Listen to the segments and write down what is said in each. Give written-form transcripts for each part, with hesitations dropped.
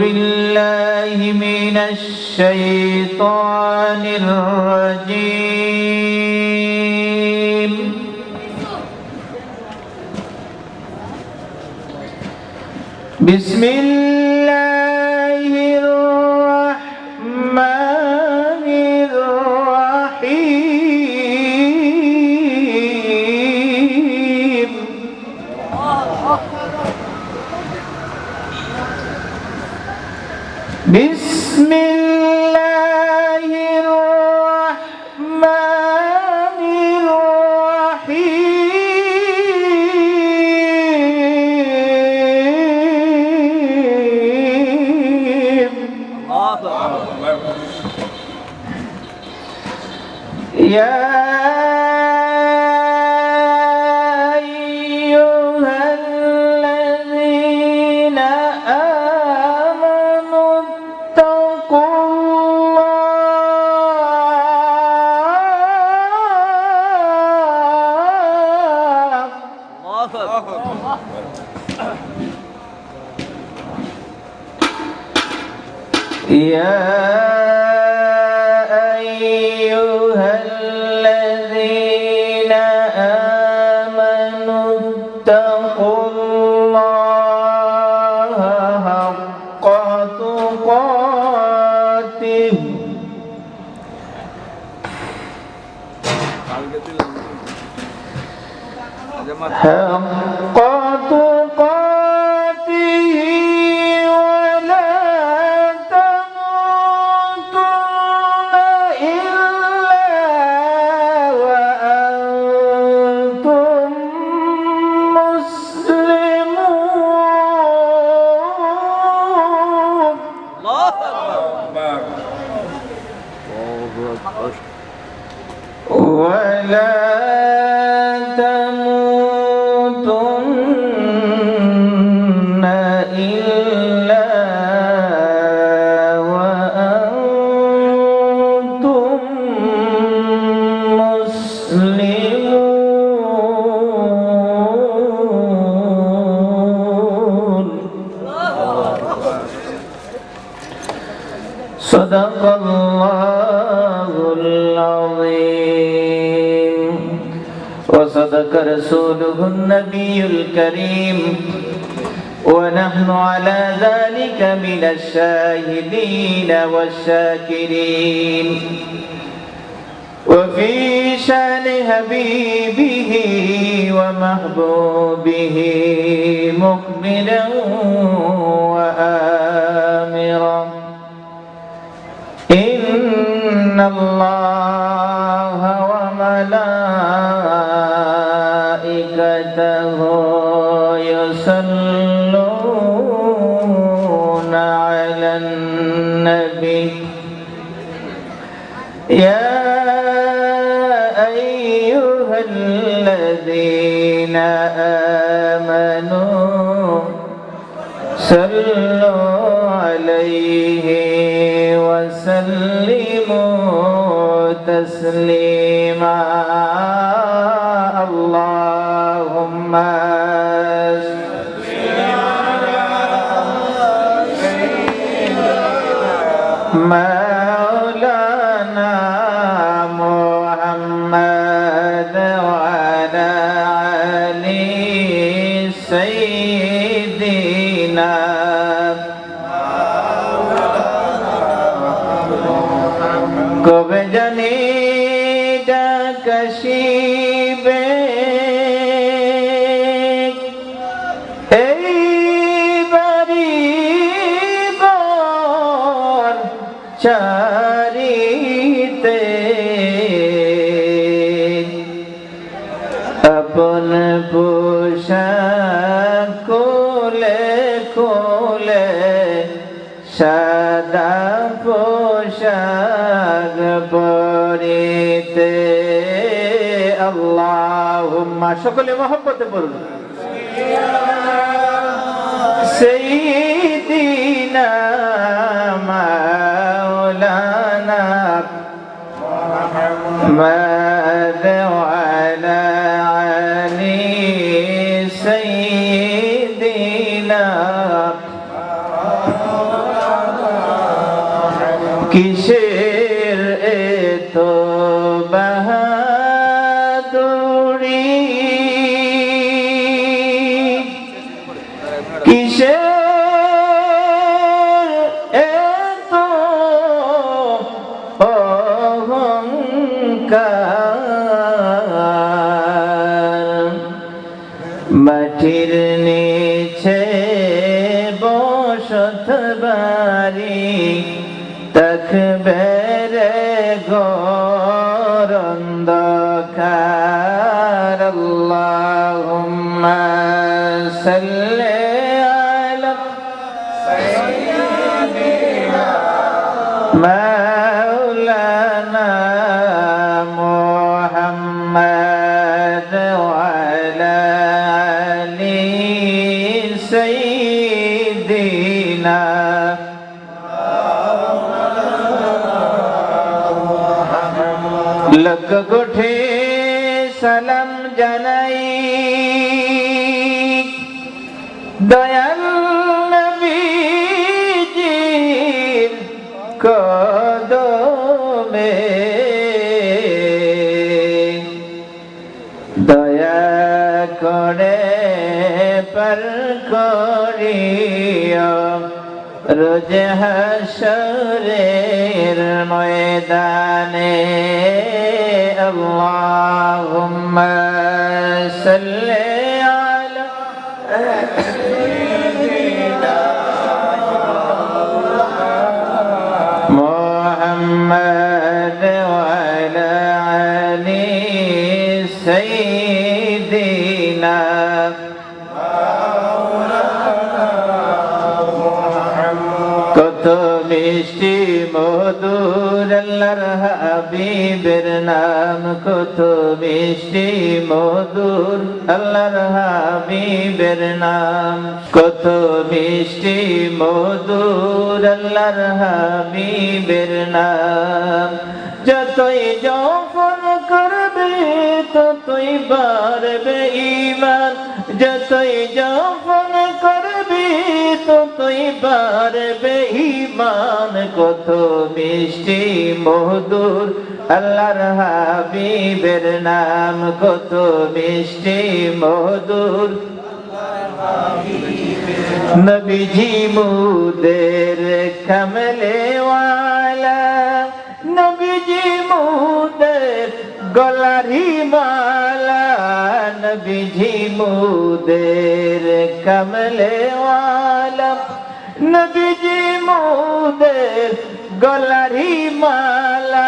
بالله من الشيطان الرجيم بسم الله الرحمن الرحيم بسم الله الرحمن الرحيم يا أيها الذين آمنوا اتقوا الله حق تقاته حق تقاته ولا تموتن إلا وأنتم مسلمون. الله أكبر. ولا تموتن إلا وأنتم مسلمون. صدق الله العظيم وصدق رسوله النبي الكريم ونحن على ذلك من الشاهدين والشاكرين. وفي شان حبيبه ومحبوبه مخبرا وآمرا إن الله وملائكته يصلون على النبي يا أيها الذين آمنوا صلوا عليه وسلموا تسليما. اللهم صل على مولانا محمد وعلى آل سيدنا কবে জানি ডাকাশিবে এই বাড়ি ঘর চারিতে আপন পোশাক কোলে কোলে সাদা পোশাক পরিতে আল্লাহুম্মা সকলে মহব্বতে পড়ুন সাইয়্যিদিনা মাওলানা মুহাম্মদ ওয়া আলা আলি সাইয়্যিদিনা কিসের এত বাহাদুরি, কিসের এত অহংকার, মাটির নিচে বসত বাড়ি তকবীর ঘোর অন্ধকার। আল্লাহুম্মা সাল্লি আলা সাইয়্যিদিনা মাওলানা মুহাম্মাদ ওয়া আলা আলি সাইয়্যিদিনা। লক্ষ কোটি সালাম জানাই দয়াল নবীজির কদমে, দয়া করে পার করিও রোজ হাশরের ময়দানে। আল্লাহুম্মা সাল্লি আলা সাইয়্যিদিনা মুহাম্মাদ ওয়া আলা আলি সাইয়্যিদিনা। কত মিষ্টি মধুর আল্লাহর হাবিবের নাম, কত মিষ্টি মধুর আল্লাহর হাবিবের নাম, কত মিষ্টি মধুর আল্লাহর হাবিবের নাম। যতই যখন করবে ততই বাড়বে ঈমান, যতই যখন করবে ততই বাড়বে ঈমান। কত মিষ্টি মধুর আল্লাহর হাবিবের নাম, কত মিষ্টি মধুর নবীজি মুদের কামলে ওয়ালা, নবীজি মুদের গলারি মালা, নবীজি মুদের কামলে ওয়ালা, নবীজি মুদের গলারি মালা।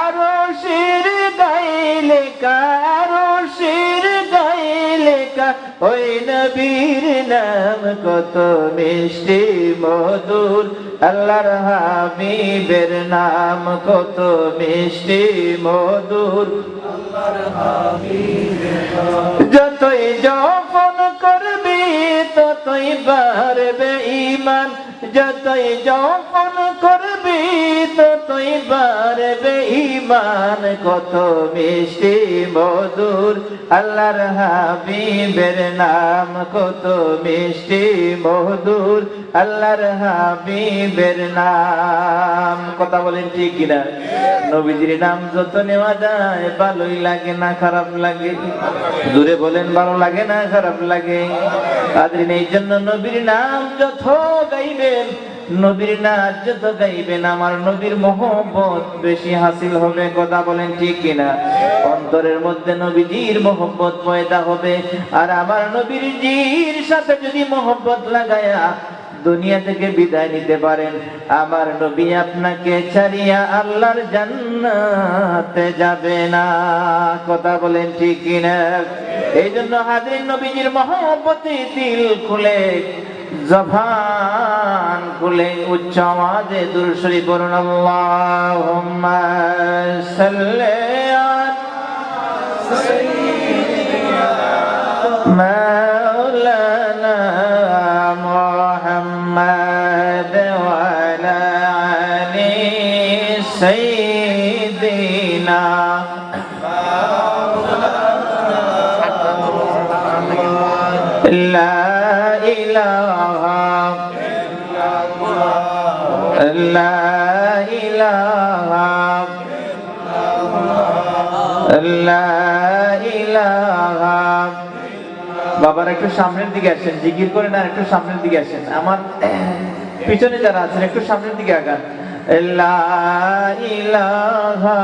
আরো শির গাইলে কা, আরো শির গাইলে কা, ওই নবীর নাম। কত মিষ্টি মধুর আল্লাহর হাবিবের নাম, কত মিষ্টি মধুর আল্লাহর হাবিবের নাম। যতই যখন করবি ততই বাড়বে ঈমান, যতই যখন করবি ততই বাড়বে ঈমান। কত মিষ্টি মধুর আল্লাহর হাবিবের নাম, কত মিষ্টি মধুর আল্লাহর হাবিবের নাম। কথা বলেন ঠিক কিনা? নবীজির নাম যত নেওয়া যায় ভালোই লাগে না খারাপ লাগে? দূরে বলেন, ভালো লাগে না খারাপ লাগে? আদরিন, এই জন্য নবীর নাম যত গাইবেন, নবীর নাচ যত গাইবেন, আমার নবীর মহব্বত বেশি হাসিল হবে। কথা বলেন ঠিক কিনা? অন্তরের মধ্যে নবীজির মহব্বত পয়দা হবে। আর আমার নবীর জির সাথে যদি মহব্বত লাগায়া দুনিয়া থেকে বিদায় নিতে পারেন, আমার নবী আপনাকে ছাড়িয়া আল্লাহর জান্নাতে যাবে না। কথা বলেন ঠিক কিনা? এই জন্য হাজির নবীজির মহব্বতে দিল খুলে, জবান খুলে উচ্চ আওয়াজে দুরূদ শরীফ পড়ুন। আল্লাহুম্মা সাল্লি আলা সাইয়্যিদিনা মাওলানা মুহাম্মাদ ওয়া আলা আলি সাইয়্যিদিনা। লা ইলাহা ইল্লাল্লাহ লা ইলাহা লা ইলাহা। বাবার একটু সামনের দিকে আসেন, জিকির করেন আর একটু সামনের দিকে আসেন। আমার পিছনে যারা আছেন একটু সামনের দিকে আগান। লা ইলাহা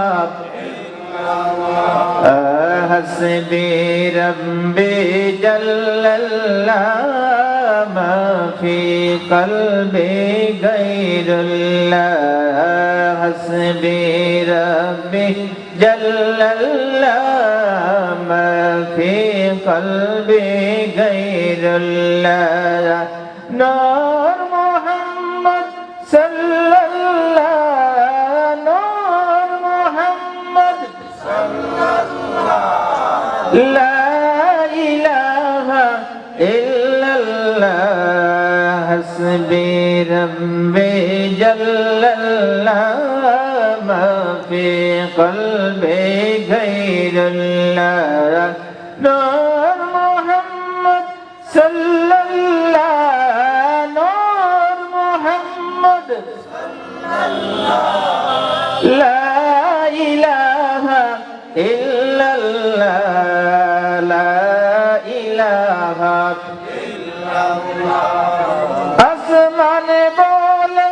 হাসবি রাব্বি জাল্লাল্লাহ মা ফি কলবি গায়রুল্লাহ হাসবি রাব্বি জাল্লাল্লাহ মা ফি কলবি গায়রুল্লাহ নূর মুহাম্মদ সাল্লাল্লাহ নূর মুহাম্মদ লা ইলাহা ইল্লাল্লাহ হাসবি রাব্বি জাল্লাল্লাহ মা ফি কলবি গায়রুল্লাহ নূর মুহাম্মদ সাল্লাল্লাহ নূর মুহাম্মদ লা ইলাহা ইল্লাল্লাহ লা ইলাহা ইল্লাল্লাহ আসমানে বলে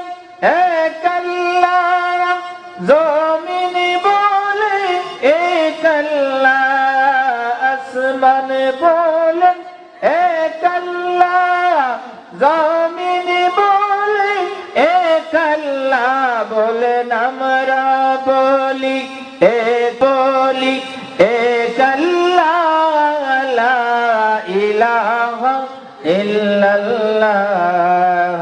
এক আল্লাহ জমিনে বলে এক আল্লাহ আসমানে বলে এক আল্লাহ জমিনে বলে এক আল্লাহ বলেন আমরা বলি বলি এক আল্লাহ লা ইলাহা ইল্লাল্লাহ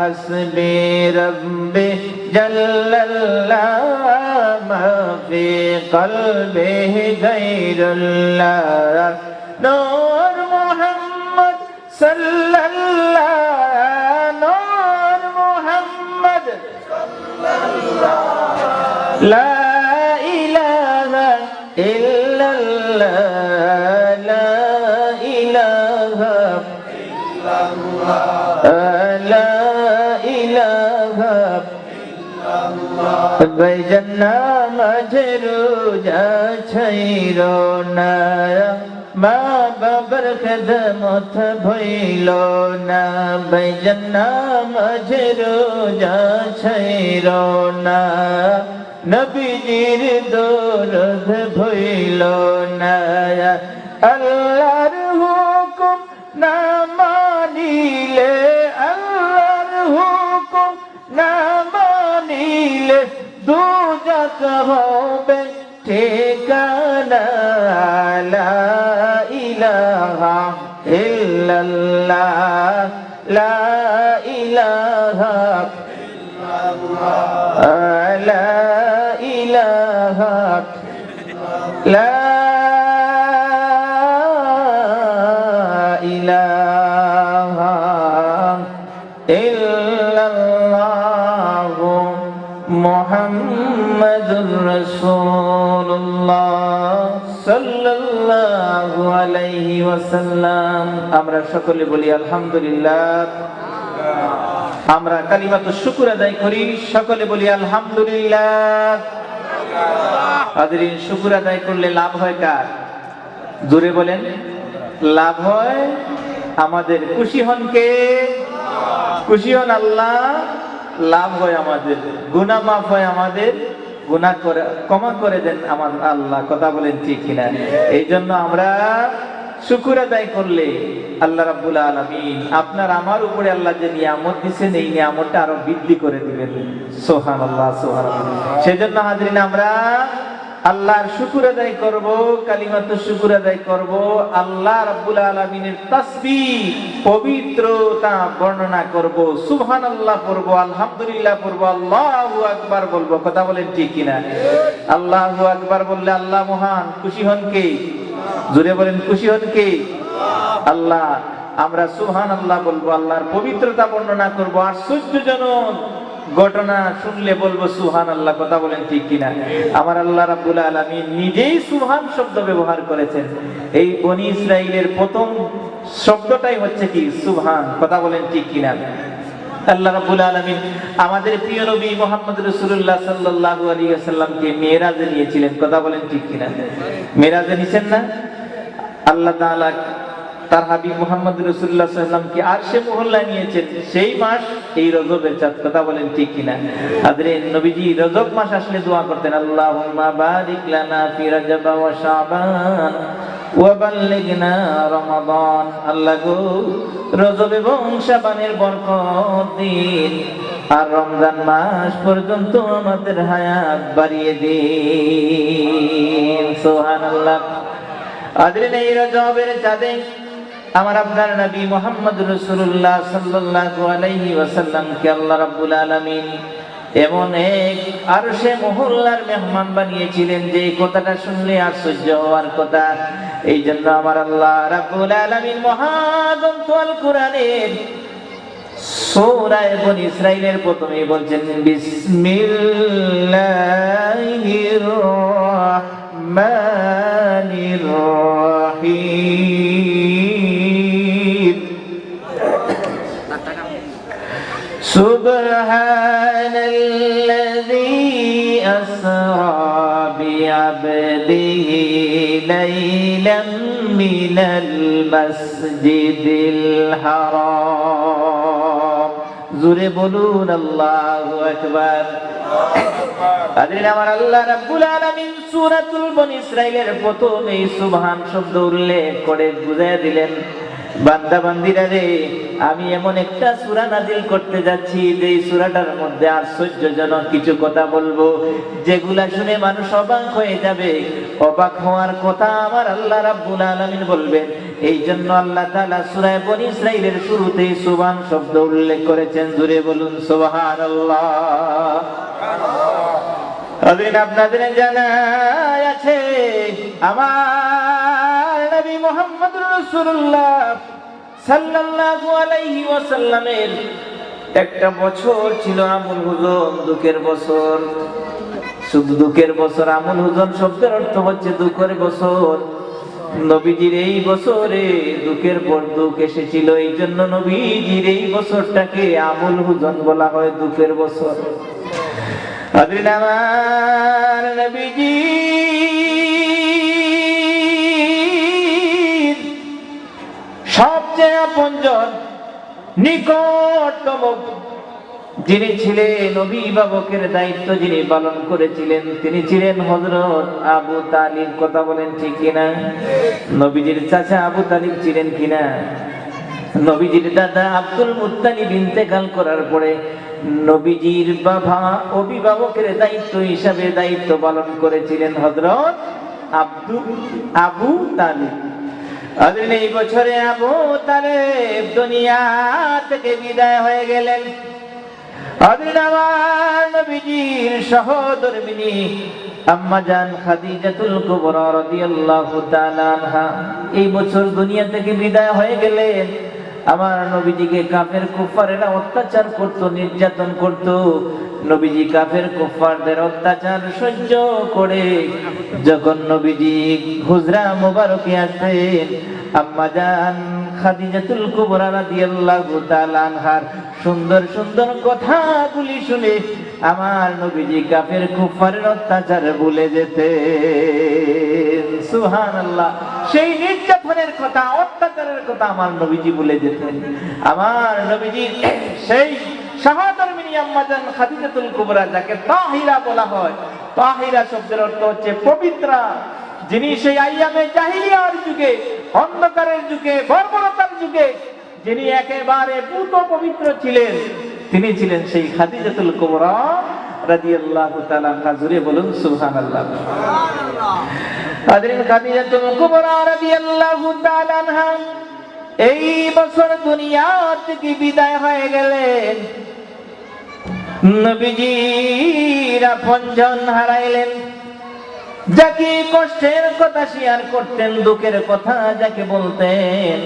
হাসবি রাব্বি জাল্লাল্লাহ মা ফি কলবি গায়রুল্লাহ নূর মুহাম্মদ সাল্লাল্লাহ নূর মুহাম্মদ সাল্লাল্লাহ লা ইলাহা ইল্লাল্লাহ লা ইলাহা ইল্লাল্লাহ লা ইলাহা ইল্লাল্লাহ ভাইজান নামাজে রোজা ছাইরো না মা বাবার খেদমত ভইল না ভাইজান নামাজে রোজা ছাইরো না নবীজির দরদ ভইল না আল্লাহর হুকুম না মানিলে আল্লাহর হুকুম না মানিলে দুজক হবে ঠিকানা লা ইলাহা ইল্লাল্লাহ লা ইলাহা ইল্লাল্লাহ লা ইলাহা লা ইলাহা ইল্লাল্লাহ মুহাম্মাদুর রাসূলুল্লাহ সাল্লাল্লাহু আলাইহি ওয়াসাল্লাম। আমরা সকলে বলি আলহামদুলিল্লাহ। আমরা কালিমাতুশ শুকর আদায় করি, সকলে বলি আলহামদুলিল্লাহ। হাজরিন, শুকর আদায় করলে লাভ হয় কার? জোরে বলেন। লাভ হয় আমাদের। খুশি হন কে? খুশি হন আল্লাহ। লাভ হয় আমাদের, গুনাহ মাফ হয় আমাদের, গুনাহ করে ক্ষমা করে দেন আমার আল্লাহ। কথা বলেন ঠিক কিনা? এই জন্য আমরা শুকর আদায় করলে আল্লাহ রাব্বুল আলামিন আপনার আমার উপরে আল্লাহ যে নিয়ামত দিয়েছেন এই নিয়ামতটা আরো বৃদ্ধি করে দিবেন। সুবহানাল্লাহ সুবহানাল্লাহ। সেজন্য হাজরিন আমরা আল্লাহর শুকর আদায় করব, কালিমাতুশ শুকর আদায় করব, আল্লাহ রাব্বুল আলামিনের তাসবিহ পবিত্রতা বর্ণনা করব, সুবহানাল্লাহ পড়ব, আলহামদুলিল্লাহ পড়ব, আল্লাহু আকবার বলবো। কথা বলেন ঠিক কিনা? আল্লাহু আকবার বললে আল্লাহ মহান। খুশি হন কে? জোরে বলেন, খুশি হন কে? আল্লাহ। আমরা সুবহানাল্লাহ বলবো, আল্লাহর পবিত্রতা বর্ণনা করব, আশ্চর্যজনক ঘটনা শুনলে বলবো সুবহানাল্লাহ। কথা বলেন ঠিক কিনা? আমার আল্লাহ রাব্বুল আলামিন নিজেই সুবহান শব্দ ব্যবহার করেছেন। এই বনি ইসরাইলের প্রথম শব্দটাই হচ্ছে কি? সুবহান। কথা বলেন ঠিক কিনা? আল্লাহ রাব্বুল আলামিন আমাদের প্রিয় নবী মুহাম্মদ রাসূলুল্লাহ সাল্লাল্লাহু আলাইহি ওয়াসাল্লামকে মিরাজে নিয়েছিলেন, কথা বলেন ঠিক কিনা? মিরাজে নিছেন না? আল্লাহ তাআলা তার হাবিব মুহাম্মদ রাসূলুল্লাহ সাল্লাল্লাহু আলাইহি ওয়াসাল্লামকে আরশে মহল্লায় নিয়েছেন, সেই মাস এই রজবের চাঁদ, কথা বলেন ঠিক কিনা? হাজরিন, নবীজি রজব মাস আসলে দোয়া করতেন, আল্লাহুম্মা বারিক লানা ফি রজব ওয়া শাবান ওয়া বাল্লিগনা রমাদান। আল্লাহ গো, রজব এবং শাবানের বরকত দিন, আর রমজান মাস পর্যন্ত আমাদের হায়াত বাড়িয়ে দিন। সুবহানাল্লাহ। হাজরিন, এই রজবের চাঁদে আমার আপনার নবী মুহাম্মদ রাসূলুল্লাহ সাল্লাল্লাহু আলাইহি ওয়াসাল্লামকে আল্লাহ রাব্বুল আলামিন এমন এক আরশে মহল্লার মেহমান বানিয়েছিলেন যে কথাটা শুনলে আশ্চর্য হওয়ার কথা। এই জন্য আমার আল্লাহ রাব্বুল আলামিন মহাগ্রন্থ আল কোরআনের সূরা বনী ইসরাঈলের প্রথমেই বলছেন, বিসমিল্লাহির রাহমানির রাহিম, সুবহানাল্লাযী আসরা বিআবদিহি লাইলাম মিনাল মাসজিদিল হারাম। জোরে বলুন আল্লাহু আকবার। হাজরিন, আমার আল্লাহ রাব্বুল আলামিন সূরাতুল বনী ইসরাঈলের প্রথম এই সুবহান শব্দ উল্লেখ করে বুঝিয়ে দিলেন, বান্দা বান্দিরা রে, আমি এমন একটা সূরা নাযিল করতে যাচ্ছি যে সূরাটার মধ্যে আশ্চর্যজনক কিছু কথা বলবো, যেগুলা শুনে মানুষ অবাক হয়ে যাবে। অবাক হওয়ার কথা আমার আল্লাহ রাব্বুল আলামিন বলবেন। এই জন্য আল্লাহ তাআলা সূরা বনী ইসরাঈলের শুরুতেই সুবহান শব্দ উল্লেখ করেছেন। জোরে বলুন সুবহানাল্লাহ। হাজরিন, আপনাদের জানা আছে আমার নবী মুহাম্মদ রাসূলুল্লাহ সাল্লাল্লাহু আলাইহি ওয়াসাল্লামের একটা বছর ছিল আমুল হুজন, দুঃখের বছর। শুধু দুঃখের বছর, আমুল হুজন শব্দের অর্থ হচ্ছে দুঃখের বছর। নবীজির এই বছরে দুঃখের পর দুঃখ এসেছিল, এই জন্য নবীজির এই বছরটাকে আমুল হুজন বলা হয়, দুঃখের বছর। হাজরিন, আমার নবীজি সবচেয়ে আপনজন, নিকটতম যিনি ছিলেন, অভিভাবকের দায়িত্ব যিনি পালন করেছিলেন, তিনি ছিলেন হযরত আবু তালিব। কথা বলেন ঠিক কিনা? নবীজির চাচা আবু তালিব ছিলেন কিনা? নবীজির দাদা আব্দুল মুত্তালিব ইন্তেকাল করার পরে নবীজির বাবা অভিভাবকের দায়িত্ব হিসাবে দায়িত্ব পালন করেছিলেন হযরত আবু তালিব। হাজরিন, এই বছরে আবু তালেব দুনিয়া থেকে বিদায় হয়ে গেলেন। হাজরিন, আমার নবীজির সহধর্মিণী আম্মা জান খাদিজাতুল কুবরা রাদিয়াল্লাহু তাআলা আনহা এই বছর দুনিয়া থেকে বিদায় হয়ে গেলেন। আমার নবীজিকে কাফের কুফারেরা অত্যাচার করত, নির্যাতন করত। নবীজি কাফের কুফারদের অত্যাচার সহ্য করে যখন নবীজি হুজরা মুবারকে আসতেন, আম্মা জান খাদিজাতুল কুবরা রাদিয়াল্লাহু তাআলা আনহার সুন্দর সুন্দর কথাগুলি শুনে আমার নবীজি কাফের কুফারের অত্যাচার ভুলে যেতেন। সুবহানাল্লাহ। সেই নির্যাতনের কথা, অত্যাচারের কথা আমার নবীজি ভুলে যেতেন। আমার নবীজি সেই সহধর্মিণী আম্মা জান খাদিজাতুল কুবরা, যাকে তাহিরা বলা হয়, তাহিরা শব্দের অর্থ হচ্ছে পবিত্রা, যিনি সেই আইয়ামে জাহিলিয়ার যুগে, অন্ধকারের যুগে, বর্বরতার যুগে যিনি একেবারে পূত পবিত্র ছিলেন, তিনি ছিলেন সেই খাদিজাতুল কুবরা রাদিয়াল্লাহু তাআলা আনহা। জোরে বলুন সুবহানাল্লাহ। হাজরিন, খাদিজাতুল কুবরা রাদিয়াল্লাহু তাআলা আনহা এই বছর দুনিয়া থেকে বিদায় হয়ে গেলেন। নবীজির আপনজন হারাইলেন, যাকে কষ্টের কথা শেয়ার করতেন, দুঃখের কথা যাকে বলতেন।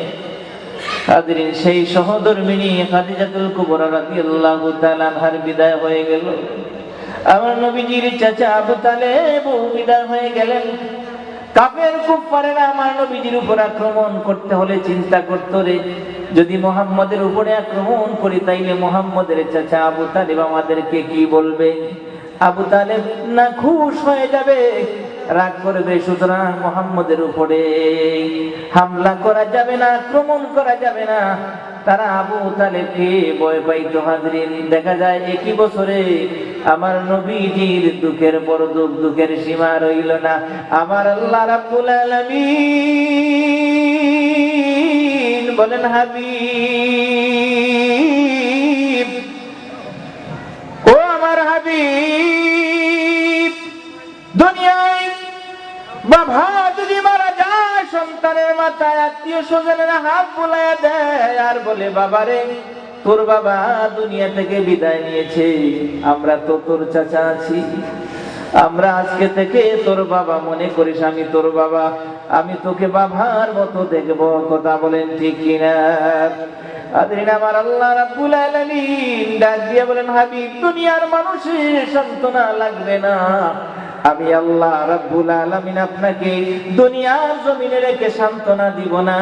হাজরিন, সেই সহধর্মিণী খাদিজাতুল কুবরা রাদিয়াল্লাহু তাআলা আনহার বিদায় হয়ে গেল। আমার নবীজির চাচা আবু তালেব বিদায় হয়ে গেলেন। কাফের কুফারেরা আমার নবীজির উপর আক্রমণ করতে হলে চিন্তা করত রে, যদি মুহাম্মদের উপরে আক্রমণ করি তাইলে মুহাম্মদের চাচা আবু তালেব আমাদেরকে কি বলবে? আবু তালেব না খুশ হয়ে যাবে, রাগ করবে। সুতরাং মুহাম্মদের উপরে হামলা করা যাবে না, আক্রমণ করা যাবে না। তারা আবু তালেবকে ভয় পাইত। হাজরিন, দেখা যায় একই বছরে আমার নবীজির দুঃখের বড় দুঃখ, দুঃখের সীমা রইল না। আমার আল্লাহ রাব্বুল আলামিন বলেন, হাবিব, ও আমার হাবিব, দুনিয়ায় বাবা যদি মারা যায়, সন্তানের মাথায় আত্মীয় স্বজনেরা হাত বুলাইয়া দেয় আর বলে, বাবারে তোর বাবা দুনিয়া থেকে বিদায় নিয়েছে, আমরা তো তোর চাচা আছি, আমরা আজকে থেকে তোর বাবা মনে করিস, আমি তোর বাবা, আমি তোকে বাবার মতো দেখবো। কথা বলেন ঠিক কিনা? আমার আল্লাহ রাব্বুল আলামিন ডাক দিয়ে বলেন, হাবিব, দুনিয়ার মানুষের সান্ত্বনা লাগবে না, আমি আল্লাহ রাব্বুল আলামিন আপনাকে দুনিয়ার জমিনে রেখে সান্ত্বনা দিব না,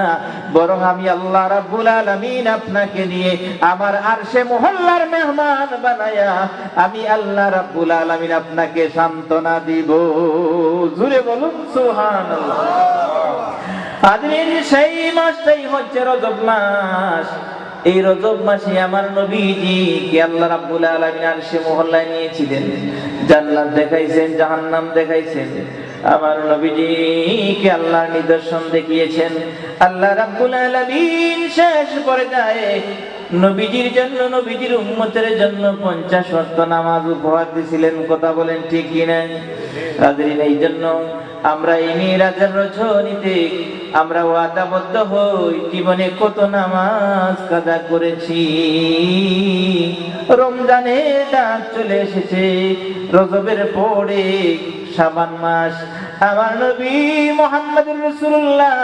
বরং আমি আল্লাহ রাব্বুল আলামিন আপনাকে নিয়ে আমার আরশে মহল্লার মেহমান বানায়া আমি আল্লাহ রাব্বুল আলামিন আপনাকে সান্ত্বনা দিব। জোরে বলুন সুবহানাল্লাহ। হাজরিন, সেই মাসটাই হচ্ছে রজব মাস। এই রজব মাসে আমার নবীজি কে আল্লাহ রাব্বুল আলামিন আরশে মহল্লায় নিয়েছিলেন, জান্নাত দেখাইছেন, জাহান্নাম দেখাইছেন। আমার নবীজি কে আল্লাহর নিদর্শন দেখিয়েছেন। আল্লাহ রাব্বুল আলামিন শেষ পর্যায়ে নবীজির জন্য, নবীজির উম্মতের জন্য 50 ওয়াক্ত নামাজ উপহার দিয়েছিলেন। কথা বলেন ঠিক কিনা? হাজরিন, এই জন্য আমরা এই মিরাজের রজনীতে আমরা ওয়াদাবদ্ধ হই, জীবনে কত নামাজ কাজা করেছি। রমজানের ডাক চলে এসেছে, রজবের পরে শাবান মাস। আমার নবী মুহাম্মদুর রাসূলুল্লাহ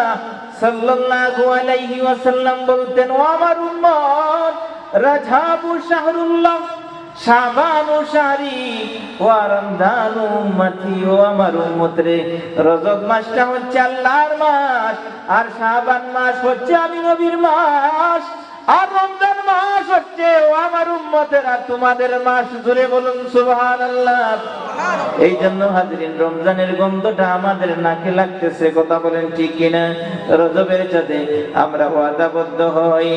সাল্লাল্লাহু আলাইহি ওয়াসাল্লাম বলতেন, ও আমার উম্মত, রাজাবু শাহরুল্লাহ, শাবানু শাহরি ওয়া রমজানু উম্মতি। ও আমার উম্মত রে, রজব মাসটা হচ্ছে আল্লাহর মাস, আর শাবান মাস হচ্ছে আমি নবীর মাস, আর রমজান মাস হচ্ছে ও আমার উম্মতেরা তোমাদের মাস। জোরে বলুন সুবহানাল্লাহ। এই জন্য হাজরিন, রমজানের গন্ধটা আমাদের নাকে লাগতেছে। কথা বলেন ঠিক কিনা? রজবের চাঁদে আমরা ওয়াদাবদ্ধ হই,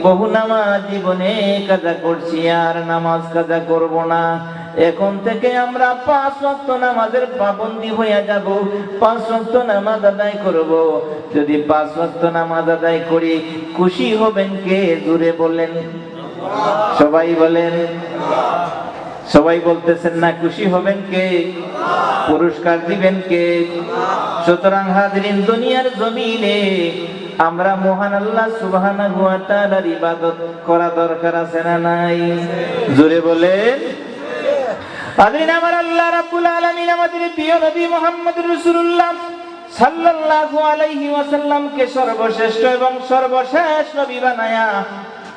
বহু নামাজ জীবনে কাজা করছি, আর নামাজ কাজা করব না। এখন থেকে আমরা 5 ওয়াক্ত নামাজের পাবন্দী হয়ে যাব, 5 ওয়াক্ত নামাজ আদায় করব। যদি 5 ওয়াক্ত নামাজ আদায় করি, খুশি হবেন কে? জোরে বলেন, সবাই বলেন। সবাই বলতেছেন না, খুশি হবেন কে? পুরস্কার দিবেন কে? সুতরাং হাজরিন, দুনিয়ার জমিনে আমরা মহান আল্লাহ সুবহানাহু ওয়া তাআলার ইবাদত করা দরকার আছে না নাই? জোরে বলেন। হাজরিন, আমার আল্লাহ রাব্বুল আলামিন আমাদের প্রিয় নবী মুহাম্মদুর রাসূলুল্লাহ সাল্লাল্লাহু আলাইহি ওয়াসাল্লামকে সর্বশ্রেষ্ঠ এবং সর্বশেষ নবী বানায়া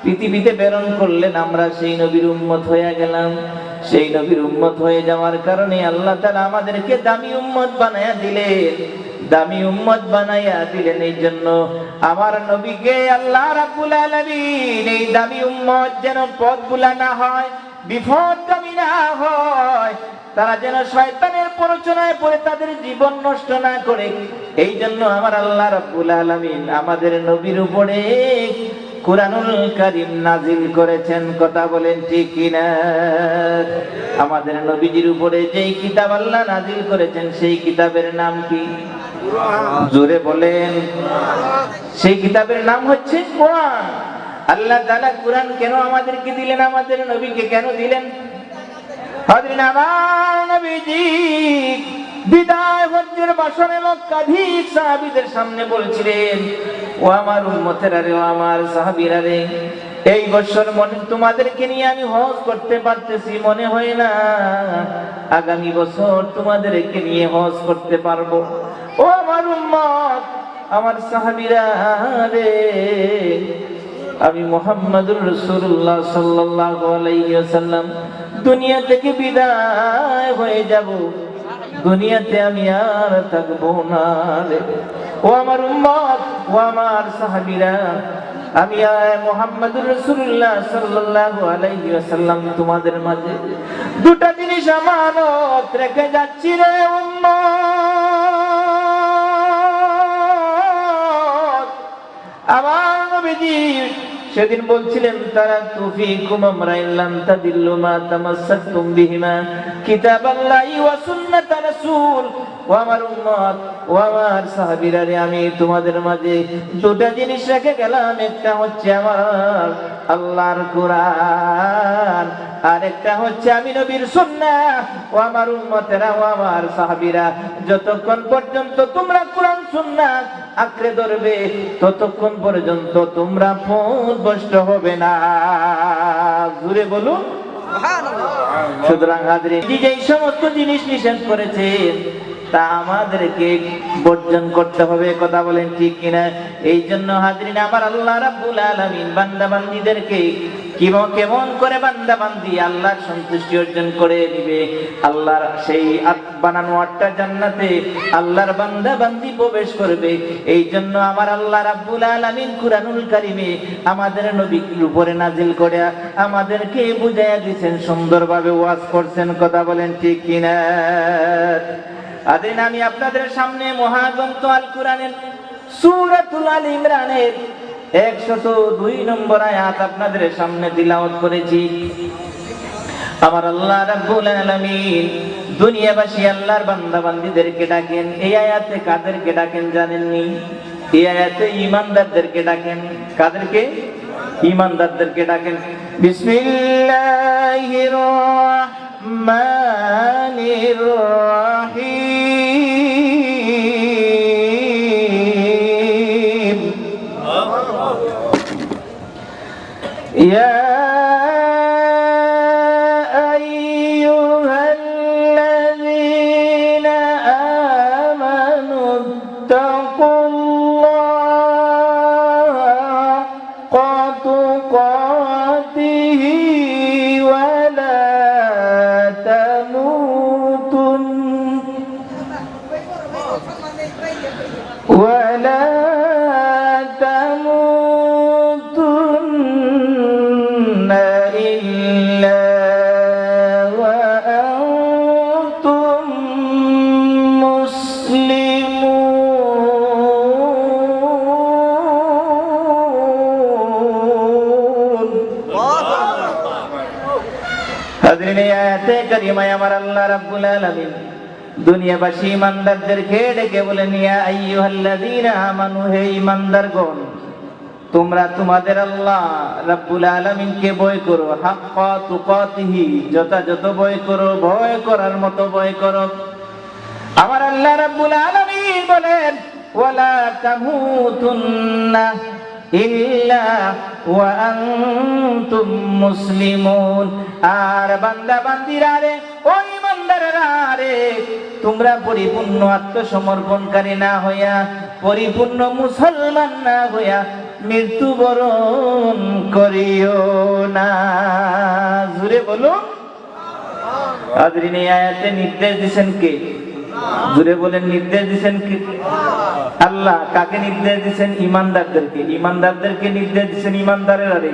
পৃথিবীতে প্রেরণ করলেন। আমরা সেই নবীর উম্মত হয়ে গেলাম। সেই নবীর উম্মত হয়ে যাওয়ার কারণে আল্লাহ তাআলা আমাদেরকে দামি উম্মত বানায়া দিলেন, দামি উম্মত বানায়া দিলেন। এই জন্য আমার নবীকে আল্লাহ রাব্বুল আলামিন এই দামি উম্মত যেন পথভুলা না হয়, বিপথগামী না হয়, তারা যেন শয়তানের প্ররোচনায় পড়ে তাদের জীবন নষ্ট না করে, এই জন্য আমার আল্লাহ রাব্বুল আলামিন আমাদের নবীর উপরে কুরআনুল কারীম নাজিল করেছেন। কথা বলেন ঠিক কিনা? আমাদের নবীজির উপরে যেই কিতাব আল্লাহ নাজিল করেছেন, সেই কিতাবের নাম কি? জোরে বলেন। সেই কিতাবের নাম হচ্ছে কোরআন। আল্লাহ তাআলা কোরআন কেন আমাদেরকে দিলেন, আমাদের নবীকে কেন দিলেন? হাজরিন, আমার নবীজি বিদায় হজ্জের বাসরে লক্ষাধিক সাহাবীদের সামনে বলছিলেন, ও আমার উম্মতেরা রে, ও আমার সাহাবীরা রে, এই বছর মনে তোমাদেরকে নিয়ে আমি হজ করতে পারতেছি মনে হয় না, আগামী বছর তোমাদেরকে নিয়ে হজ করতে পারবো। ও আমার উম্মত, আমার সাহাবীরা রে, আমি মুহাম্মদুর রাসূলুল্লাহ সাল্লাল্লাহু আলাইহি ওয়াসাল্লাম দুনিয়া থেকে বিদায় হয়ে যাব, দুনিয়াতে আমি আর থাকবো না রে। ও আমার উম্মত, ও আমার সাহাবীরা, আমি মুহাম্মদুর রাসূলুল্লাহ সাল্লাল্লাহু আলাইহি ওয়াসাল্লাম তোমাদের মাঝে দুটো জিনিস আমানত রেখে যাচ্ছি রে উম্মত। আমার নবীজি সেদিন বলছিলেন তারা তুফিকুম আমরাইল্লাম তাদিল্লু মা তামাসসাকতুম বিহিমা কিতাবাল্লাহি ওয়া সুন্নাত রাসূল। ও আমার উম্মত, ও আমার সাহাবীরা রে, আমি তোমাদের মাঝে দুটো জিনিস রেখে গেলাম। একটা হচ্ছে আমার আল্লাহর কোরআন, আর একটা হচ্ছে আমি নবীর সুন্নাহ। ও আমার উম্মতেরা, ও আমার সাহাবীরা, যতক্ষণ পর্যন্ত তোমরা কোরআন সুন্নাহ আঁকড়ে ধরবে ততক্ষণ পর্যন্ত তোমরা পথভ্রষ্ট হবে না। জোরে বলুন সুবহানাল্লাহ। সুতরাং হাজরিন, যেই সমস্ত জিনিস নিষেধ করেছেন তা আমাদেরকে বর্জন করতে হবে, কথা বলেন ঠিক কিনা? এই জন্য হাজরিন, আমার আল্লাহ রাব্বুল আলামিন বান্দা বান্দীদেরকে কেমন করে বান্দা বান্দি আল্লাহর সন্তুষ্টি অর্জন করে দিবে, আল্লাহর সেই বানানো একটা জান্নাতে আল্লাহর বান্দা বান্দি প্রবেশ করবে। এই জন্য আমার আল্লাহ রাব্বুল আলামিন কুরআনুল কারীমে আমাদের নবীর উপরে নাজিল করে আমাদেরকে বুঝাইয়া দিয়েছেন, সুন্দরভাবে ওয়াজ করছেন, কথা বলেন ঠিক কিনা? আদিন আমি আপনাদের সামনে মহাগ্রন্থ আল কুরআনের সূরাতুল আল ইমরানের 102 নম্বর আয়াত আপনাদের সামনে তিলাওয়াত করেছি। আমার আল্লাহ রাব্বুল আলামিন দুনিয়াবাসী আল্লাহর বান্দা বান্দীদেরকে ডাকেন। এই আয়াতে কাদেরকে ডাকেন জানেননি? এই আয়াতে ঈমানদারদেরকে ডাকেন। কাদেরকে? ঈমানদারদেরকে ডাকেন। বিসমিল্লাহির রহমানির রহিম। ইয়া আইয়ুহাল্লাযীনা আমানু তাকুল্লাহা হাক্কা তুকাতিহি ওয়া লা تموتن إلا وأنتم مسلمون. হাজরিন, এই আয়াতে কারিমায় আমার আল্লাহ রাব্বুল আলামিন দুনিয়াবাসী ঈমানদারদেরকে ডেকে বলেন, ইয়া আইয়ুহাল্লাযীনা আমানু, হে ঈমানদারগণ, তোমরা তোমাদের আল্লাহ রাব্বুল আলামিনকে ভয় করো, হাক্কা তুকাতিহি, যথাযথ ভয় করো, ভয় করার মতো ভয় করো। আমার আল্লাহ রাব্বুল আলামিন বলেন, ওয়ালা তামুতুন্না ইল্লা ওয়া আনতুম মুসলিমুন। আর বান্দা বান্দিরা রে, ও ঈমানদাররা রে, তোমরা পরিপূর্ণ আত্মসমর্পণকারী না হইয়া, পরিপূর্ণ মুসলমান না হইয়া মৃত্যুবরণ করিও না। জোরে বলো। হাজরিন, এই আয়াতে নির্দেশ দিয়েছেন কে? জোরে বলেন, নির্দেশ দিয়েছেন কে? আল্লাহ। কাকে নির্দেশ দিয়েছেন? ঈমানদারদেরকে। ঈমানদারদেরকে নির্দেশ দিয়েছেন, ঈমানদারেরা রে,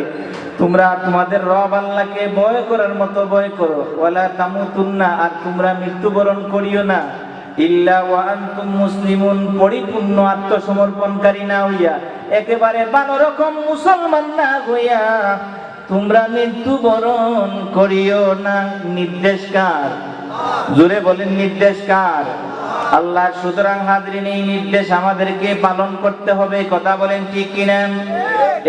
তোমরা তোমাদের রব আল্লাহকে ভয় করার মতো ভয় করো। ওয়ালা তামুতুন্না, আর তোমরা মৃত্যুবরণ করিও না, ইল্লা ওয়া আনতুম মুসলিমুন, পরিপূর্ণ আত্মসমর্পণকারী না হইয়া, একেবারে ভালো রকম মুসলমান না হইয়া তোমরা মৃত্যুবরণ করিও না। নির্দেশ কার? জোরে বলেন, নির্দেশ কার? আল্লাহ। সুতরাং হাজরিন, এই নির্দেশ আমাদেরকে পালন করতে হবে, কথা বলেন ঠিক কিনা?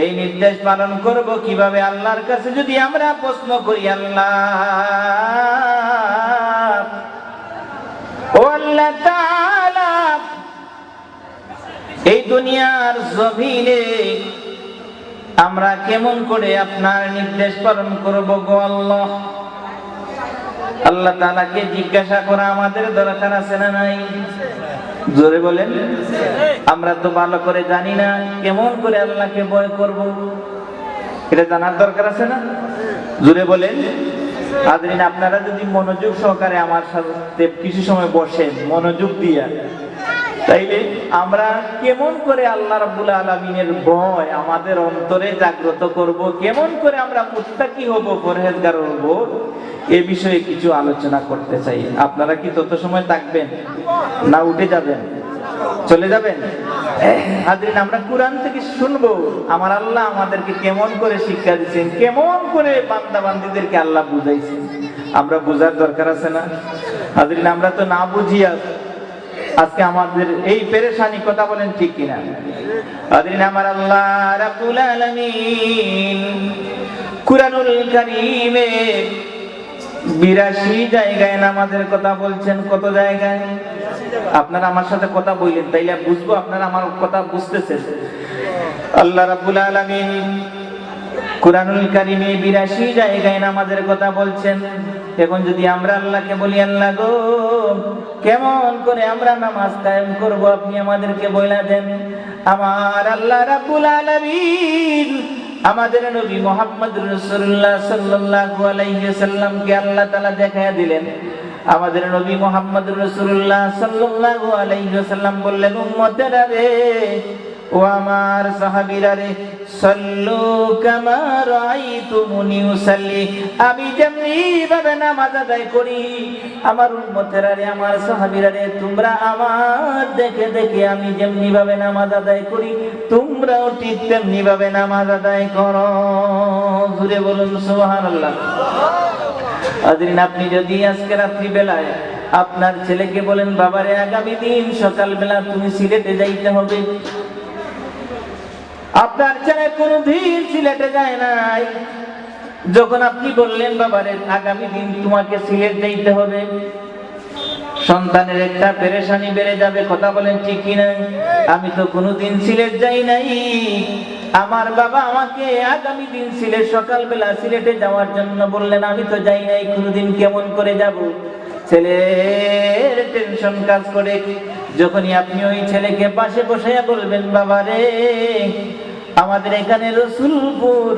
এই নির্দেশ পালন করব কিভাবে? আল্লাহর কাছে যদি আমরা প্রশ্ন করি, আল্লাহ, ও আল্লাহ তাআলা, এই দুনিয়ার জমিনে আমরা কেমন করে আপনার নির্দেশ পালন করব গো আল্লাহ? আল্লাহ তাআলাকে জিজ্ঞাসা করা আমাদের দরকার আছে না নাই? জোরে বলেন। আমরা তো ভালো করে জানি না কেমন করে আল্লাহকে ভয় করব, এটা জানার দরকার আছে না? জোরে বলেন। হাজরিন, আপনারা যদি মনোযোগ সহকারে আমার সাথে কিছু সময় বসেন, মনোযোগ দিয়া, তাইলে আমরা কেমন করে আল্লাহ রাব্বুল আলামিনের ভয় আমাদের অন্তরে জাগ্রত করব, কেমন করে আমরা মুত্তাকি হব, পরহেজগার হব, এ বিষয়ে কিছু আলোচনা করতে চাই। আপনারা কি তত সময় থাকবেন না উঠে যাবেন, চলে যাবেন? হাজরিন, আমরা কোরআন থেকে শুনবো আমার আল্লাহ আমাদেরকে কেমন করে শিক্ষা দিচ্ছেন, কেমন করে বান্দা বান্দীদেরকে আল্লাহ বুঝাইছেন। আমরা বোঝার দরকার আছে না? হাজরিন, আমরা তো না বুঝিয়া আজকে আমাদের এই পেরেশানি, কথা বলেন ঠিক কিনা? হাজরিন, আমার আল্লাহ রাব্বুল আলামিন কুরআনুল কারীমে 82 জায়গায় নামাজের কথা বলছেন। কত জায়গায়? আপনারা আমার সাথে কথা বললেন, তাইলে বুঝবো আপনারা আমার কথা বুঝতেছেন। আল্লাহ রাব্বুল আলামিন কুরআনুল কারীমে 82 জায়গায় নামাজের কথা বলছেন। এখন যদি আমরা আল্লাহকে বলি, আল্লাহ গো, কেমন করে আমরা নামাজ কায়েম করব, আপনি আমাদেরকে বলে দেন। আমার আল্লাহ রাব্বুল আলামিন আমাদের নবী মুহাম্মদ রাসূলুল্লাহ সাল্লাল্লাহু আলাইহি ওয়াসাল্লামকে আল্লাহ তাআলা দেখায়া দিলেন। আমাদের নবী মুহাম্মদ রাসূলুল্লাহ সাল্লাল্লাহু আলাইহি ওয়াসাল্লাম বললেন, উম্মতেরা রে, ও আমার সাহাবীরা রে, সাল্লু কামা রাআইতুমুনি উসাল্লি, আমি যেমনি ভাবে নামাজ আদায় করি, আমার উম্মতেরা রে, আমার সাহাবীরা রে, তোমরা আমার দেখে দেখে আমি যেমনি ভাবে নামাজ আদায় করি, তোমরাও ঠিক তেমনি ভাবে নামাজ আদায় করো। জোরে বলুন সুবহানাল্লাহ। হাজরিন, আপনি যদি আজকে রাত্রি বেলায় আপনার ছেলেকে বলেন, বাবারে আগামী দিন সকালবেলা তুমি সিলেটে যাইতে হবে, আপনার ছেলে কোনদিন সিলেটে যায় নাই, যখন আপনি বললেন বাবারে আগামী দিন তোমাকে সিলেট যাইতে হবে, সন্তানের একটা পেরেশানি বেড়ে যাবে। কথা বলেন ঠিক কিনা? আমি তো কোনোদিন সিলেট যাই নাই, আমার বাবা আমাকে আগামী দিন সিলেট সকালবেলা সিলেটে যাওয়ার জন্য বললেন, আমি তো যাই নাই, কোনোদিন কেমন করে যাব? ছেলের টেনশন কাজ করে। যখনই আপনি ওই ছেলেকে পাশে বসাইয়া বলবেন, বাবা রে, আমাদের এখানে রসুলপুর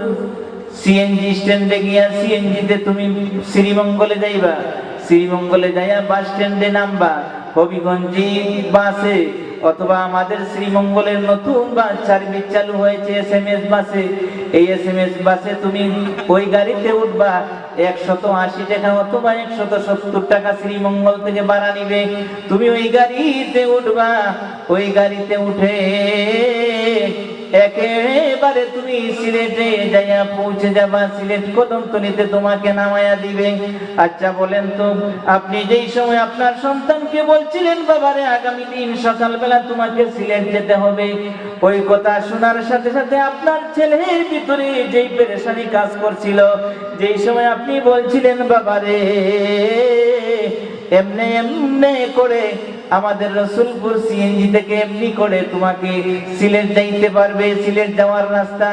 সিএনজি স্ট্যান্ডে গিয়া সিএনজিতে তুমি শ্রীমঙ্গলে যাইবা, শ্রীমঙ্গলে যাইয়া বাস স্ট্যান্ডে নামবা, হবিগঞ্জি বাসে অথবা আমাদের শ্রীমঙ্গলের নতুন বাস সার্ভিস চালু হয়েছে এসএমএস বাসে, এই এসএমএস বাসে তুমি ওই গাড়িতে উঠবা। 180 টাকা অথবা 170 টাকা শ্রীমঙ্গল থেকে ভাড়া নিবে। তুমি ওই গাড়িতে উঠবা, ওই গাড়িতে উঠে একেবারে তুমি সিলেটে যাইয়া পৌঁছে যাবা, সিলেট কদমতলীতে তোমাকে নামায়া দিবে। আচ্ছা বলেন তো, আপনি যেই সময় আপনার সন্তানকে বলছিলেন, বাবারে আগামী দিন সকালবেলা তোমাকে সিলেট যেতে হবে, ওই কথা শোনার সাথে সাথে আপনার ছেলের ভিতরে যেই পেরেশানি কাজ করছিল, যেই সময় আপনি বলছিলেন, বাবারে এমনে এমনে করে আমাদের রসুলপুর সিএনজি থেকে এমনি করে তোমাকে সিলেট যাইতে পারবে, সিলেট যাওয়ার রাস্তা,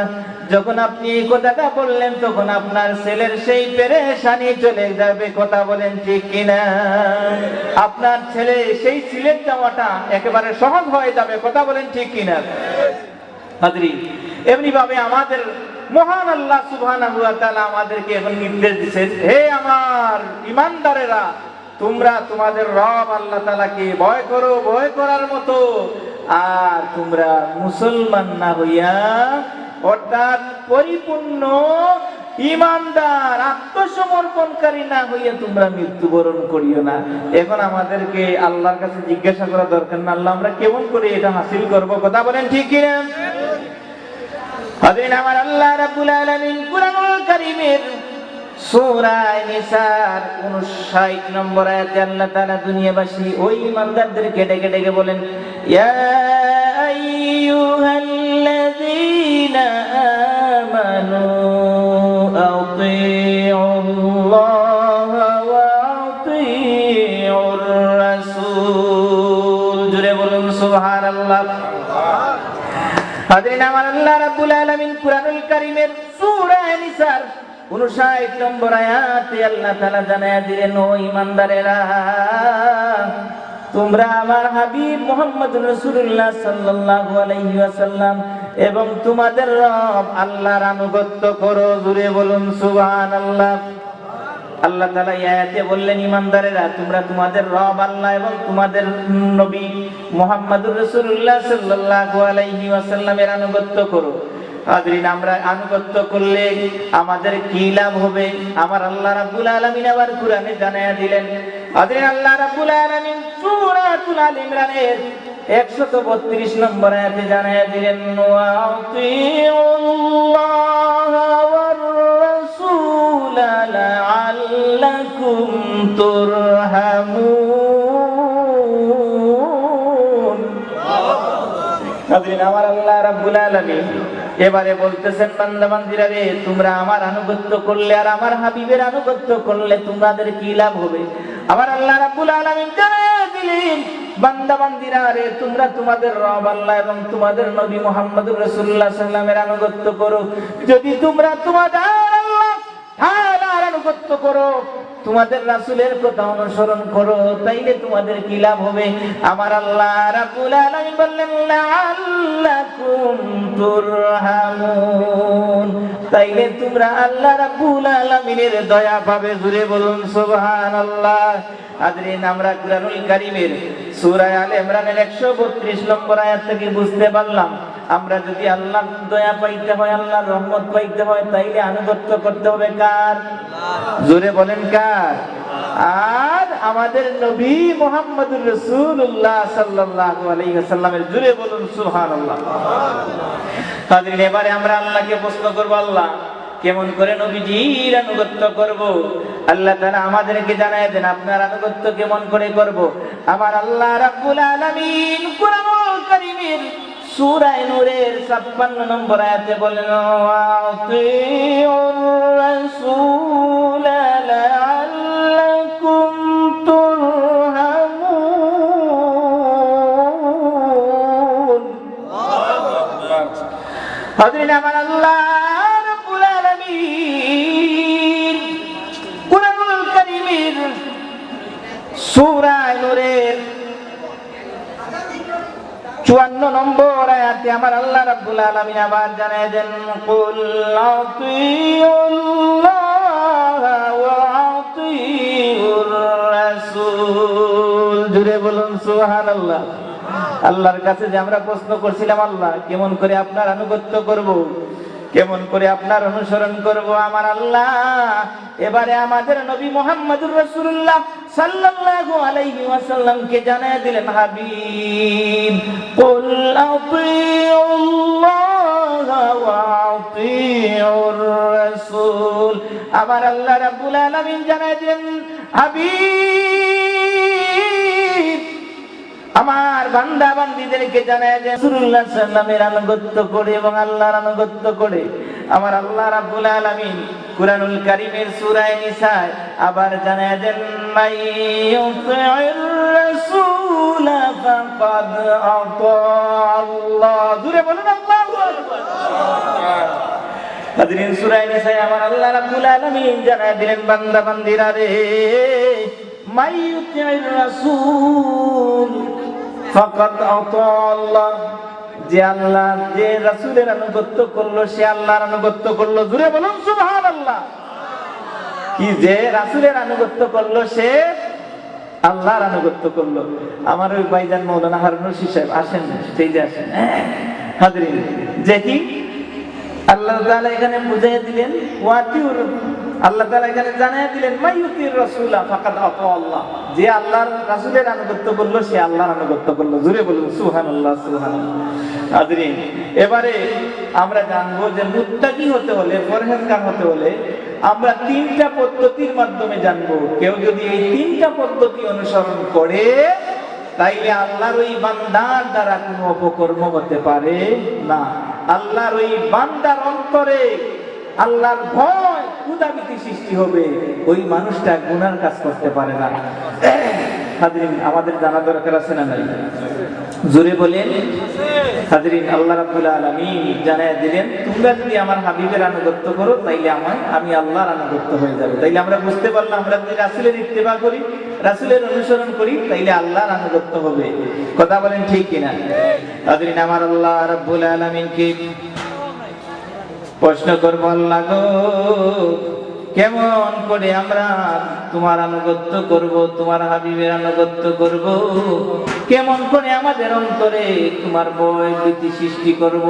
যখন আপনি এই কথাটা বললেন, তখন আপনার ছেলের সেই পেরেশানি চলে যাবে। কথা বলেন ঠিক কিনা? আপনার ছেলে সেই সিলেট যাওয়াটা একেবারে সহজ হয়ে যাবে। কথা বলেন ঠিক কিনা? হাজরিন, এমনি ভাবে আমাদের মহান আল্লাহ সুবহানাহু ওয়া তাআলা আমাদেরকে এখন নির্দেশ দিচ্ছেন, হে আমার ঈমানদারেরা, তোমরা তোমাদের রব আল্লাহ তাআলাকে ভয় করো, ভয় করার মতো। আর তোমরা মুসলমান না হইয়া, অর্থাৎ পরিপূর্ণ ঈমানদার আত্মসমর্পণকারী না হইয়া তোমরা মৃত্যুবরণ করিও না। এখন আমাদেরকে আল্লাহর কাছে জিজ্ঞাসা করা দরকার না, আল্লাহ আমরা কেমন করে এটা হাসিল করব? কথা বলেন ঠিক কিনা? হাজরিন, আমার আল্লাহ রাব্বুল আলামিন কুরআনুল কারীমের সূরা নিসার 59 নম্বর আয়াতে আল্লাহ তাআলা দুনিয়াবাসী ওই ঈমানদারদেরকে ডেকে ডেকে বলেন, ইয়া আইয়ুহাল্লাযীনা আমানু আতিউল্লাহা ওয়া আতিউর রাসূল। জোরে বলুন সুবহানাল্লাহ। হাজরিন, আমার আল্লাহ রাব্বুল আলামিন কুরআনুল কারীমের সূরা নিসার 59 নম্বর আয়াতে আল্লাহ তাআলা জানায়া দিলেন, ও ঈমানদারেরা, তোমরা আমার হাবিব মুহাম্মদ রাসূলুল্লাহ সাল্লাল্লাহু আলাইহি ওয়াসাল্লাম এবং তোমাদের রব আল্লাহর আনুগত্য করো। জোরে বলুন সুবহানাল্লাহ। আল্লাহ তাআলা এই আয়াতে বললেন, ইমানদারেরা তোমরা তোমাদের রব আল্লাহ এবং তোমাদের নবী মুহাম্মদুর রাসূলুল্লাহ সাল্লাল্লাহু আলাইহি ওয়াসাল্লামের আনুগত্য করো। হাজরিন, আমরা আনুগত্য করলে আমাদের কি লাভ হবে? আমার আল্লাহ রাব্বুল আলামিন আবার কুরআনে জানায়া দিলেন। হাজরিন, আল্লাহ রাব্বুল আলামিন সূরাতুল আল ইমরানের 132 নম্বর আয়াতে জানায়া দিলেন, ওয়া আতিউল্লাহ ওয়ার রাসূল লাআল্লাকুম তুরহামুন। হাজরিন, আমার আল্লাহ রাব্বুল আলামিন এবারে বলতেছেন, বান্দা বান্দিরা রে, তোমরা আমার আনুগত্য করলে আর আমার হাবিবের আনুগত্য করলে তোমাদের কি লাভ হবে? আমার আল্লাহ রাব্বুল আলামিন জানায়া দিলেন, বান্দা বান্দিরা রে, তোমরা তোমাদের রব আল্লাহ এবং তোমাদের নবী মুহাম্মদুর রাসূলুল্লাহ সাল্লাল্লাহু আলাইহি ওয়াসাল্লামের আনুগত্য করো। যদি তোমরা তোমাদের আল্লাহ তাআলার আনুগত্য করো, তোমাদের রাসূলের কথা অনুসরণ করো, তাইলে তোমাদের কি লাভ হবে? আমার আল্লাহ রাব্বুল আলামিন বললেন, লাআল্লাকুম তুরহামুন, তাইলে তোমরা আল্লাহ রাব্বুল আলামিনের দয়া পাবে। জোরে বলুন সুবহানাল্লাহ। হাজরিন, আমরা কুরআনুল কারীমের সূরা আলে ইমরানের 132 নম্বর আয়াত থেকে বুঝতে পারলাম, আমরা যদি আল্লাহর দয়া পাইতে হয়, আল্লাহর রহমত পাইতে হয়, তাইলে আনুগত্য করতে হবে কার? জোরে বলেন কার? আর আমাদের নবী মুহাম্মদুর রাসূলুল্লাহ সাল্লাল্লাহু আলাইহি ওয়াসাল্লামের। জোরে বলুন সুবহানাল্লাহ। হাজরিন, এবারে আমরা আল্লাহকে প্রশ্ন করব, আল্লাহ কেমন করে নবীজির আনুগত্য করব? আল্লাহ তাআলা আমাদেরকে জানায় দেন আপনার আনুগত্য কেমন করে করব। আমার আল্লাহ রাব্বুল আলামিন কুরআনুল কারীমের সূরা নূরের 56 নম্বর আয়াতে বলেন, ওয়াতিউর রাসূল লাআল্লাকুম তুরহামুন। হাজরিন, আমার আল্লাহ রাব্বুল আলামিন কুরআনুল কারীমের সূরা নূরের 54 নম্বর আয়াতে আমার আল্লাহ রাব্বুল আলামিন আবার জানায় দেন, কুল আতিউল্লাহ ওয়া আতিউর রাসূল। জোরে বলুন সুবহানাল্লাহ। আল্লাহর কাছে যে আমরা প্রশ্ন করছিলাম, আল্লাহ কেমন করে আপনার আনুগত্য করব, কেমন করে আপনার অনুসরণ করব, আমার আল্লাহ এবারে আমাদের নবী মুহাম্মদুর রাসূলুল্লাহ সাল্লাল্লাহু আলাইহি ওয়াসাল্লামকে জানায় দিলেন, হাবিব কুল আতিউল্লাহ ওয়া আতিউর রাসূল। আমার আল্লাহ রাব্বুল আলামিন জানায় দিলেন, হাবিব আমার বান্দা বান্দীদেরকে জানায় যে রাসূলুল্লাহ সাল্লাল্লাহু আলাইহি ওয়াসাল্লামের আনুগত্য করে এবং আল্লাহর আনুগত্য করে। আমার আল্লাহ রাব্বুল আলামিন কুরআনুল কারীমের সূরা নিসায় আবার জানায় দেন, মাইয়ুতি'ir রাসূল ফাকাদ আতাআল্লাহ। জোরে বলুন আল্লাহু আকবার। হাজরিন, সূরা নিসায় আমার আল্লাহ রাব্বুল আলামিন জানায় দিলেন, বান্দা বান্দীরা রে, মাইয়ুতি'ir রাসূল ফাকাদ আতাআল্লাহ, যে আল্লাহ যে রাসূলের আনুগত্য করলো সে আল্লাহর আনুগত্য করলো। জোরে বলুন সুবহানাল্লাহ। কি যে রাসূলের আনুগত্য করলো সে আল্লাহর আনুগত্য করলো। আমার ওই ভাইজান মাওলানা হারুন রশিদ সাহেব আসেন, স্টেজে আসেন। হাজরিন, যে কি আল্লাহ তাআলা এখানে বুঝিয়ে দিলেন, ওয়াতিউর, আল্লাহ তাআলা এখানে জানিয়ে দিলেন, মাইয়ুতির রাসূলা ফাকাদ আতাআল্লাহ, যে আল্লাহর রাসূলের আনুগত্য করলো সে আল্লাহর আনুগত্য করলো। জোরে বলুন সুবহানাল্লাহ সুবহানাল্লাহ। হাজরিন, এবারে আমরা জানবো যে মুত্তাকি হতে হলে, পরহেজগার হতে হলে আমরা তিনটা পদ্ধতির মাধ্যমে জানবো। কেউ যদি এই তিনটা পদ্ধতি অনুসরণ করে তাইলে আল্লাহর ওই বান্দার দ্বারা কোনো অপকর্ম হতে পারে না। আল্লাহর ওই বান্দার অন্তরে আল্লাহর ভয়, ক্ষুধাভীতি সৃষ্টি হবে, ওই মানুষটা গুনার কাজ করতে পারে না। হাজরিন, আমাদের জানা দরকার আছে না নাই? জোরে বলেন। হাজরিন, আল্লাহ রাব্বুল আলামিন জানায় দিলেন, তোমরা যদি আমার হাবিবের আনুগত্য করো তাইলে আমি আল্লাহর আনুগত্য হয়ে যাবে। তাইলে আমরা বুঝতে পারলাম, আমরা যদি রাসূলের ইত্তেবা করি, রাসূলের অনুসরণ করি, তাইলে আল্লাহর আনুগত্য হবে। কথা বলেন ঠিক কিনা? হাজরিন, আমার আল্লাহ রাব্বুল আলামিনকে প্রশ্ন করব, আল্লাহ গো কেমন করে আমরা তোমার আনুগত্য করব, তোমার হাবিবের আনুগত্য করব, কেমন করে আমাদের অন্তরে তোমার ভয় ভীতি সৃষ্টি করব।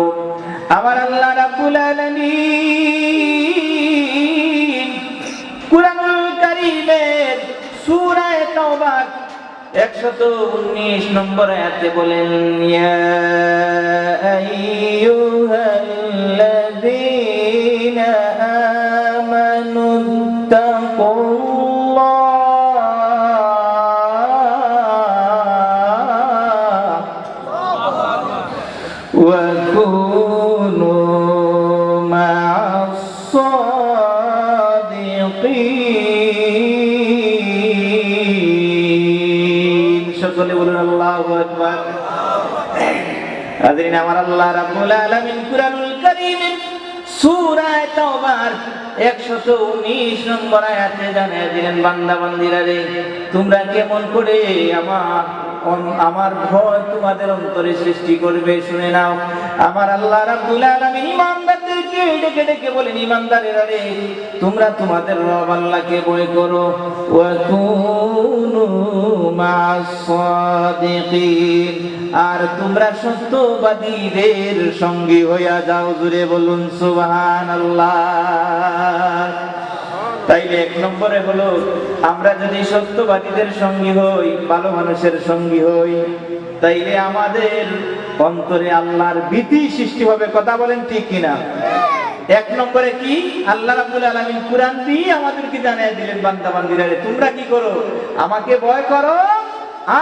আমার আল্লাহ রাব্বুল আলামিন কুরআনুল কারীমের সূরা তাওবা 119 নম্বর আয়াতে বলেন, ইয়া আইয়ুহাল্লাযীনা আমানু তাকুল্লাহ ওয়া কুনু মা'আস সাদিকিন। সকলে বলুন আল্লাহু আকবার। হাজরিন, আমার আল্লাহ রাব্বুল আলামিন কুরআনুল কারীমের সূরা তাওবার 119 নম্বর আয়াতে জানিয়ে দিলেন, বান্দা বান্দীরা রে, তোমরা কেমন করে আমার ভয় তোমাদের অন্তরে সৃষ্টি করবে শুনে নাও। আমার আল্লাহ রাব্বুল আলামিন ঈমানদারদেরকে ডেকে ডেকে বলেন, ঈমানদারেরা রে, তোমরা তোমাদের রব আল্লাহকে ভয় করো, ওয়া কুনু মা'আস সাদিকিন, আর তোমরা সত্যবাদীদের সঙ্গী হইয়া যাও। জুড়ে বলুন সুবহানাল্লাহ। তাইলে এক নম্বরে হলো, আমরা যদি সত্যবাদীদের সঙ্গী হই, ভালো মানুষের সঙ্গী হই, তাইলে আমাদের অন্তরে আল্লাহর ভীতি সৃষ্টি হবে। কথা বলেন ঠিক কিনা? এক নম্বরে কি, আল্লাহ রাব্বুল আলামিন কুরআন দিয়ে আমাদেরকে জানিয়ে দিলেন, বান্দা বান্দীরা রে, তোমরা কি করো, আমাকে ভয় করো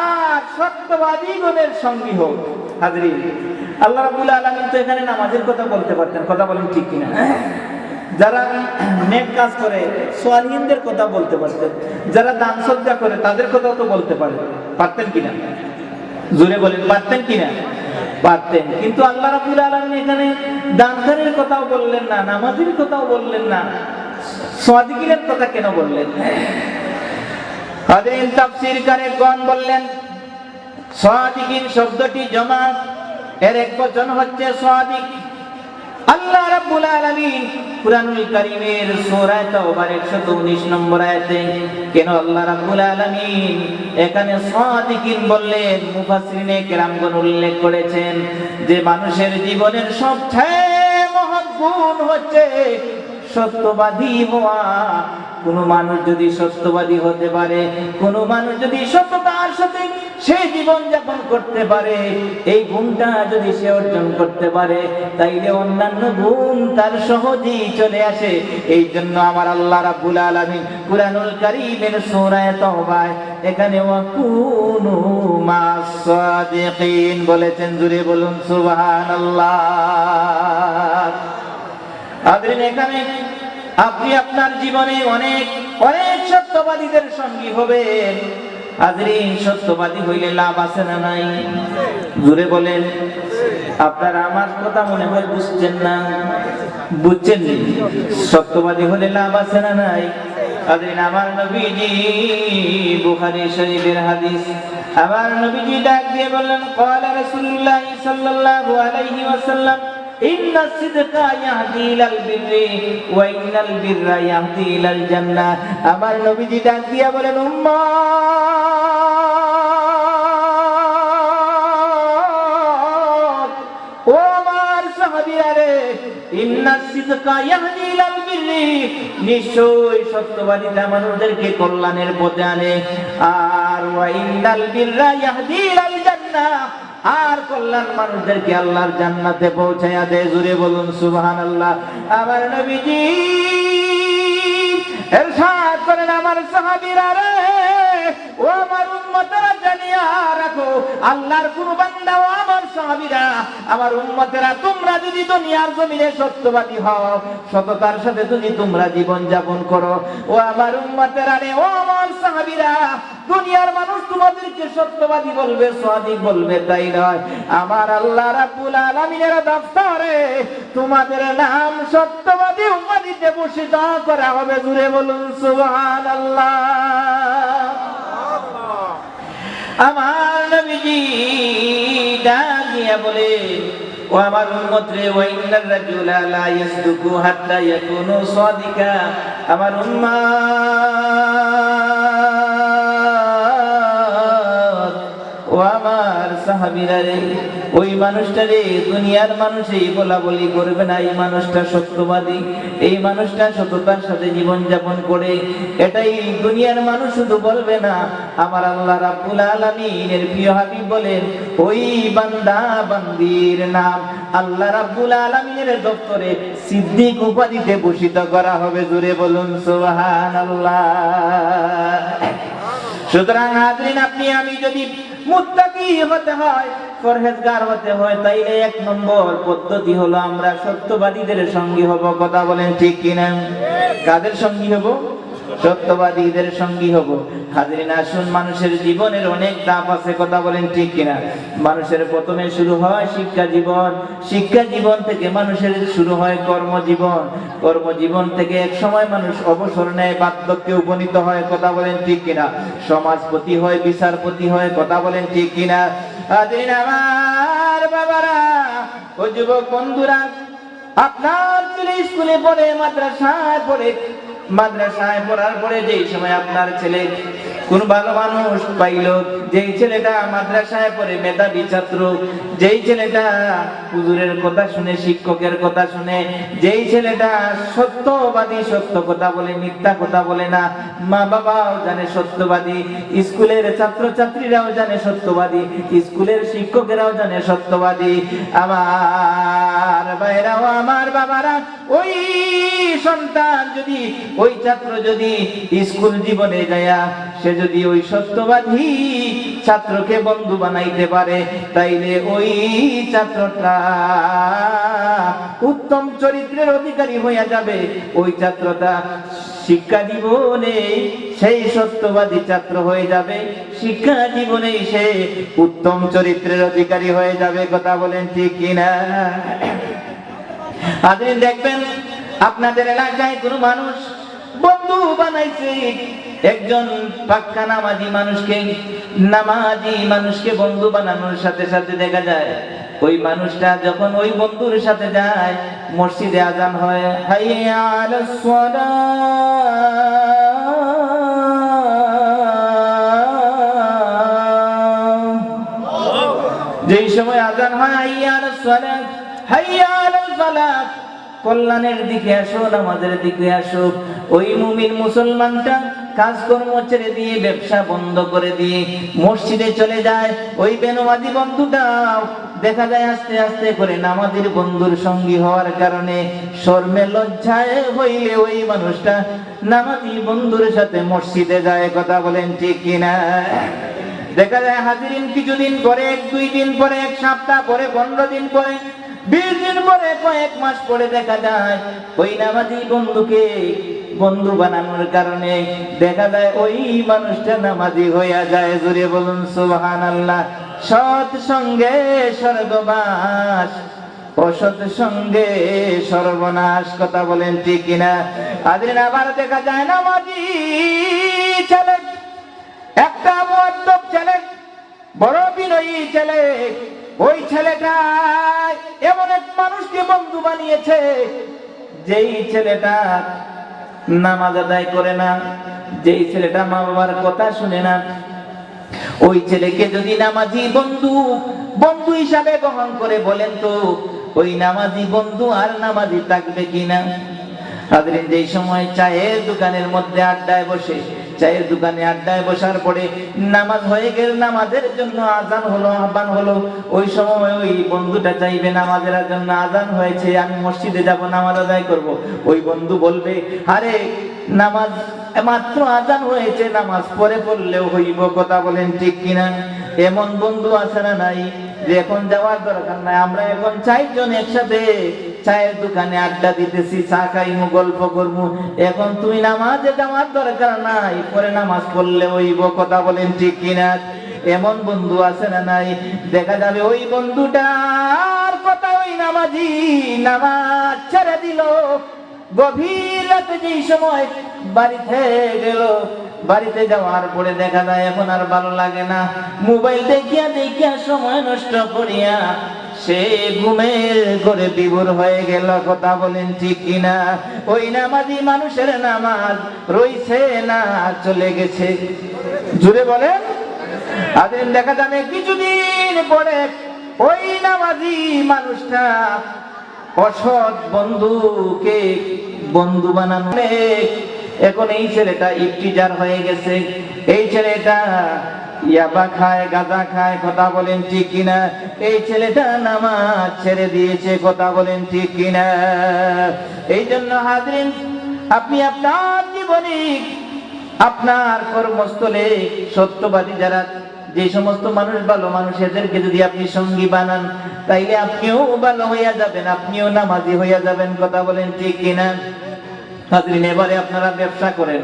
আর সত্যবাদীগণের সঙ্গী হও। হাজরিন, আল্লাহ রাব্বুল আলামিন তো এখানে নামাজের কথা বলতে পারতেন। কথা বলেন ঠিক কিনা? যারা নেক কাজ করে সালিহিনদের কথা বলতে পারতেন, যারা দান সদকা করে তাদের কথাও তো বলতে পারতেন কিনা? জোরে বলেন, পারতেন কিনা? পারতেন। কিন্তু আল্লাহ রাব্বুল আলামিন এখানে দানকারীর কথাও বললেন না, নামাজীর কথাও বললেন না, সাদিকিনের কথা কেন বললেন? হাদিস তাফসীরকারগণ বললেন, সাদিকিন শব্দটি জমা, এর এক বচন হচ্ছে সাদিক। আল্লাহ রাব্বুল আলামিন কুরআনুল কারীমের সূরা তাওবার 119 নম্বর আয়াতে কেন আল্লাহ রাব্বুল আলামিন এখানে সাদিকিন বললেন? মুফাসসিরিনে কেরামগণ উল্লেখ করেছেন যে মানুষের জীবনের সবচেয়ে মহৎ গুণ হচ্ছে সত্যবাদী হওয়া। কোন মানুষ যদি সত্যবাদী হতে পারে, কোন মানুষ যদি সততার সাথে সে জীবন যাপন করতে পারে, এই গুণটা যদি সে অর্জন করতে পারে, তাইলে অন্যান্য গুণ তার সহজেই চলে আসে। এই জন্য আমার আল্লাহ রাব্বুল আলামিন কুরআনুল কারীমের সূরা তাওবায় এখানে ওয়া কুনু মা'আস সাদিকিন বলেছেন। জুড়ে বলুন সুবহানাল্লাহ। হাজরিন, এখানে আপনি আপনার জীবনে অনেক অনেক সত্যবাদীদের সঙ্গী হবেন। হাজরিন, সত্যবাদী হইলে লাভ আছে না নাই? জোরে বলেন। আপনারা আমার কথা মনে হয় বুঝছেন না, বুঝছেন নি? সত্যবাদী হলে লাভ আছে না নাই? হাজরিন, আমার নবীজি, বুখারী শরীফের হাদিস, আমার নবীজি ডাক দিয়ে বললেন, ক্বালা রাসূলুল্লাহ সাল্লাল্লাহু আলাইহি ওয়াসাল্লাম, ইন্না সিদকা ইয়াহদি ইলাল বিররি ওয়া ইন্নাল বিররা ইয়াহদি ইলাল জান্নাহ। আমার নবীজি ডাক দিয়া বলেন, উম্মত, ও আমার সাহাবীরা রে, ইন্না সিদকা ইয়াহদি ইলাল বিররি, নিশ্চয় সত্যবাদিতা মানুষদেরকে কল্যাণের পথে আনে, আর ওয়া ইন্নাল বিররা ইয়াহদি ইলাল জান্নাহ, আর কল্যাণ মানুষদেরকে আল্লাহর জান্নাতে পৌঁছায়া দেয়। জুড়ে বলুন সুবহানাল্লাহ। আমার নবীজি ইরশাদ করেন, আমার সাহাবীরা রে, ও আমার উম্মতেরা, জানিয়া রাখো, আল্লাহর কোন বান্দা ও আমার সাহাবীরা, আমার উম্মতেরা, তোমরা যদি দুনিয়ার জমিনে সত্যবাদী হও, সততার সাথে যদি তোমরা জীবন যাপন করো, ও আমার উম্মতেরা রে, ও আমার সাহাবীরা, দুনিয়ার মানুষ তোমাদেরকে সত্যবাদী বলবে, সাদিক বলবে, তাই নয়, আমার আল্লাহ রাব্বুল আলামিনের দফতরে তোমাদের নাম সত্যবাদী উম্মতিতে ভূষিত করা হবে। জুড়ে বলুন সুবহানাল্লাহ। আমার নবীজি ডাক দিয়া বলে, ও আমার উম্মত রে, ওয়া ইন্নার রাজুলা লা ইয়াসদুকু হাত্তা ইয়াকুনু সাদিকা, আমার উম্মাত ও আমার সাহাবীরা রে, ওই মানুষটারে দুনিয়ার মানুষই বলা বলি করবে না এই মানুষটা সত্যবাদী, এই মানুষটা সততার সাথে জীবন যাপন করে, এটাই দুনিয়ার মানুষ শুধু বলবে না, আমার আল্লাহ রাব্বুল আলামিনের প্রিয় হাবিব বলেন ওই বান্দা বান্দির নাম আল্লাহ রাব্বুল আলামিনের দপ্তরে সিদ্দিক উপাধিতে ভূষিত করা হবে। জোরে বলুন সুবহানাল্লাহ। সুতরাং হাজরিন, আপনি আমি যদি মুত্তাকি হতে হয়, পরহেজগার হতে হয়, তাইলে 1 নম্বর পদ্ধতি হলো আমরা সত্যবাদীদের সঙ্গী হব। কথা বলেন ঠিক কিনা? কাদের সঙ্গী হব? সত্যবাদীদের সঙ্গী হব। হাজরিন আসুন, মানুষের জীবনের অনেক ধাপ আছে। কথা বলেন ঠিক কিনা? মানুষের প্রথমে শুরু হয় শিক্ষা জীবন, শিক্ষা জীবন থেকে মানুষের শুরু হয় কর্মজীবন, কর্মজীবন থেকে এক সময় মানুষ অবসর নেয়, বার্ধক্যে উপনীত হয়। কথা বলেন ঠিক কিনা? সমাজপতি হয়, বিচারপতি হয়। কথা বলেন ঠিক কিনা? হাজরিন আমার বাবারা ও যুবক বন্ধুরা, আপনার ছেলে স্কুলে পড়ে, মাদ্রাসায় পড়ে, মাদ্রাসায় পড়ার পরে যেই সময় আপনার ছেলে কোন ভালো মানুষ পাইল, যেই ছেলেটা মাদ্রাসায় পড়ে মেধাবী ছাত্র, যেই ছেলেটা হুজুরের কথা শুনে, শিক্ষকের কথা শুনে, যেই ছেলেটা সত্যবাদী, সত্য কথা বলে, মিথ্যা কথা বলে না, মা বাবাও জানে সত্যবাদী, স্কুলের ছাত্র ছাত্রীরাও জানে সত্যবাদী, স্কুলের শিক্ষকেরাও জানে সত্যবাদী, আমার ভাইরাও আমার বাবারা, ওই সন্তান যদি, ওই ছাত্র যদি স্কুল জীবনে যায়া সে যদি ওই সত্যবাদী ছাত্রকে বন্ধু বানাইতে পারে, তাইলে ওই ছাত্রটা উত্তম চরিত্রের অধিকারী হইয়া যাবে। ওই ছাত্রটা শিক্ষা জীবনে সেই সত্যবাদী ছাত্র হয়ে যাবে, শিক্ষা জীবনে সে উত্তম চরিত্রের অধিকারী হয়ে যাবে। কথা বলেন ঠিক কিনা? আপনি দেখবেন আপনাদের এলাকায় কোনো মানুষ বন্ধু বানাইছে, একজন পাক্কা নামাজি মানুষকে বন্ধু বানানোর সাথে সাথে দেখা যায় ওই মানুষটা যখন ওই বন্ধুর সাথে যায়, মসজিদে আজান হয়, হাইয়া আলাস সালাহ, যেই সময় আজান হয় হাইয়া আলাস সালাহ, হাইয়া আলাল ফালাহ, কল্যাণের দিকে আসো, নামাজের দিকে আসো, ওই মুমিন মুসলমানটা কাজকর্ম ছেড়ে দিয়ে, ব্যবসা বন্ধ করে দিয়ে মসজিদে চলে যায়। ওই বেনামাজি বন্ধুটাও দেখা যায় আস্তে আস্তে করে নামাজের বন্ধুর সঙ্গী হওয়ার কারণে শরমে লজ্জায় হইলে ওই মানুষটা নামাজি বন্ধুর সাথে মসজিদে যায়। কথা বলেন ঠিক কিনা? দেখা যায় হাজিরিন কিছুদিন পরে, 1-2 দিন পরে, 1 সপ্তাহ পরে, 15 দিন পরে, 20 দিন পরে, কয়েক মাস পরে দেখা যায় ওই নামাজি বন্ধুকে বন্ধু বানানোর কারণে দেখা যায় ওই মানুষটা নামাজি হইয়া যায়। জোরে বলুন সুবহানাল্লাহ। সৎ সঙ্গে স্বর্গবাস, অসৎ সঙ্গে সর্বনাশ। কথা বলেন ঠিক কিনা? আদিন আবার দেখা যায় নামাজি ছেলে, একটা মুআদ্দব ছেলে, বড় বিনয়ী ছেলে, ওই ছেলেটা এমন এক মানুষকে বন্ধু বানিয়েছে, যেই ছেলেটা নামাজ আদায় করে না, যেই ছেলেটা মা বাবার কথা শুনে না, ওই ছেলেকে যদি নামাজি বন্ধু হিসাবে গ্রহণ করে, বলেন তো ওই নামাজি বন্ধু আর নামাজি থাকবে কিনা? হাজরিন, যেই সময় চায়ের দোকানের মধ্যে আড্ডায় বসে, চায়ের দোকানে আড্ডায় বসার পরে নামাজ হয়ে গেল, নামাজের জন্য আজান হলো, আহ্বান হলো, ওই সময় ওই বন্ধুটা চাইবে নামাজের জন্য আজান হয়েছে, আমি মসজিদে যাব, নামাজ আদায় করব। ওই বন্ধু বলবে, আরে নামাজ মাত্র আজান হয়েছে, নামাজ পরে পড়লেও হইব। কথা বলেন ঠিক কিনা? এমন বন্ধু আছে না নাই যে এখন যাওয়ার দরকার নাই, আমরা এখন 4 জন একসাথে চায়ের দোকানে আড্ডা দিতেছি, চা খাইমু, গল্প করবো, এখন তুমি নামাজে যাওয়ার দরকার নাই, পরে নামাজ পড়লে হইব। কথা বলেন ঠিক কিনা? এমন বন্ধু আছে না নাই? দেখা যাবে ওই বন্ধুটার কথা ওই নামাজি নামাজ ছেড়ে দিল, গভীর রাতে যেই সময় বাড়িতে গেল, বাড়িতে যাওয়ার পরে দেখা যায় এখন আর ভালো লাগে না, মোবাইল দেখিয়া দেখিয়া সময় নষ্ট করিয়া সে ঘুমের ঘরে বিভোর হয়ে গেল। কথা বলেন ঠিক কিনা? ওই নামাজি মানুষের নামাজ রইছে না, চলে গেছে। জুড়ে বলেন। আদিন দেখা যাবে কিছুদিন পরে ওই নামাজি মানুষটা অসৎ বন্ধুকে বন্ধু বানানো। এখন এই ছেলেটা ইফতিজার হয়ে গেছে, এই ছেলেটা ইয়াবা খায়, গাঁজা খায়। কথা বলেন ঠিক কিনা? এই ছেলেটা নামাজ ছেড়ে দিয়েছে। কথা বলেন ঠিক কিনা? এই জন্য হাজরিন, আপনি আপনার জীবনে আপনার কর্মস্থলে সত্যবাদী যারা, যে সমস্ত মানুষ ভালো মানুষ, এদেরকে যদি আপনি সঙ্গী বানান, তাইলে আপনিও ভালো হইয়া যাবেন, আপনিও নামাজি হইয়া যাবেন। কথা বলেন ঠিক কিনা? হাজরিন, এবারে আপনারা ব্যবসা করেন,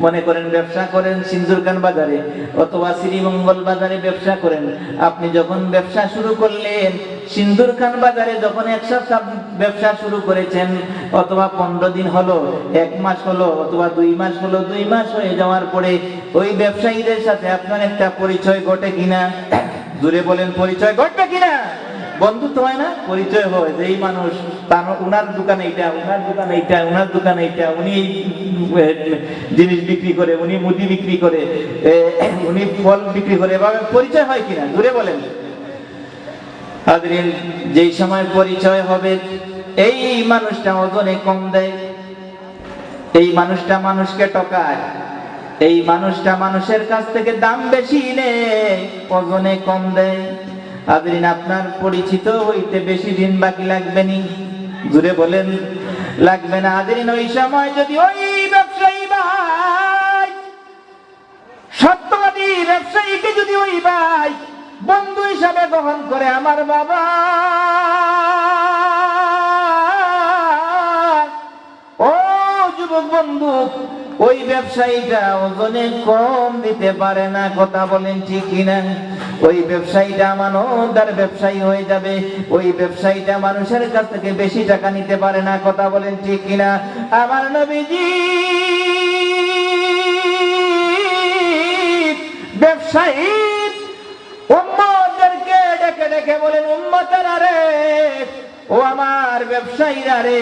মনে করেন ব্যবসা করেন সিন্দুরকান বাজারে অথবা শ্রীমঙ্গল বাজারে ব্যবসা করেন। আপনি যখন ব্যবসা শুরু করলেন, সিন্দুরকান বাজারে যখন এক সপ্তাহ ব্যবসা শুরু করেছেন, অথবা 15 দিন হলো, 1 মাস হলো, অথবা 2 মাস হলো, 2 মাস হয়ে যাওয়ার পরে ওই ব্যবসায়ীদের সাথে আপনার একটা পরিচয় ঘটে কিনা? জোরে বলেন, পরিচয় ঘটবে কিনা? বন্ধুত্ব হয় না? পরিচয় হয় যে এই মানুষ, তার উনার দোকানে এইটা, উনার দোকানে এইটা, উনার দোকানে এইটা, উনি জিনিস বিক্রি করে, উনি মুদি বিক্রি করে, উনি ফল বিক্রি করে, এভাবে পরিচয় হয় কিনা? জোরে বলেন। হাজরিন, যেই সময় পরিচয় হবে, এই মানুষটা ওজনে কম দেয়, এই মানুষটা মানুষকে ঠকায়, এই মানুষটা মানুষের কাছ থেকে দাম বেশি নেয়, ওজনে কম দেয়। হাজরিন, আপনার পরিচিত হইতে বেশি দিন বাকি লাগবে নি? জুড়ে বলেন, লাগবে না। হাজরিন, ওই সময় যদি ওই ব্যবসায়ী ভাই, সত্যবাদী ব্যবসায়ীকে যদি ওই ভাই বন্ধু হিসাবে গ্রহণ করে, আমার বাবা, ও যুবক বন্ধু, ওই ব্যবসায়ীটা ওজনে কম দিতে পারে না। কথা বলেন ঠিক কিনা? ওই ব্যবসায়ীটা আমানতদার ব্যবসায়ী হয়ে যাবে, ওই ব্যবসায়ীটা মানুষের কাছ থেকে বেশি টাকা নিতে পারে না। কথা বলেন ঠিক কিনা? আমার নবীজি ব্যবসায়ী উম্মতদেরকে ডেকে ডেকে বলেন, উম্মতেরা রে, ও আমার ব্যবসায়ীরা রে।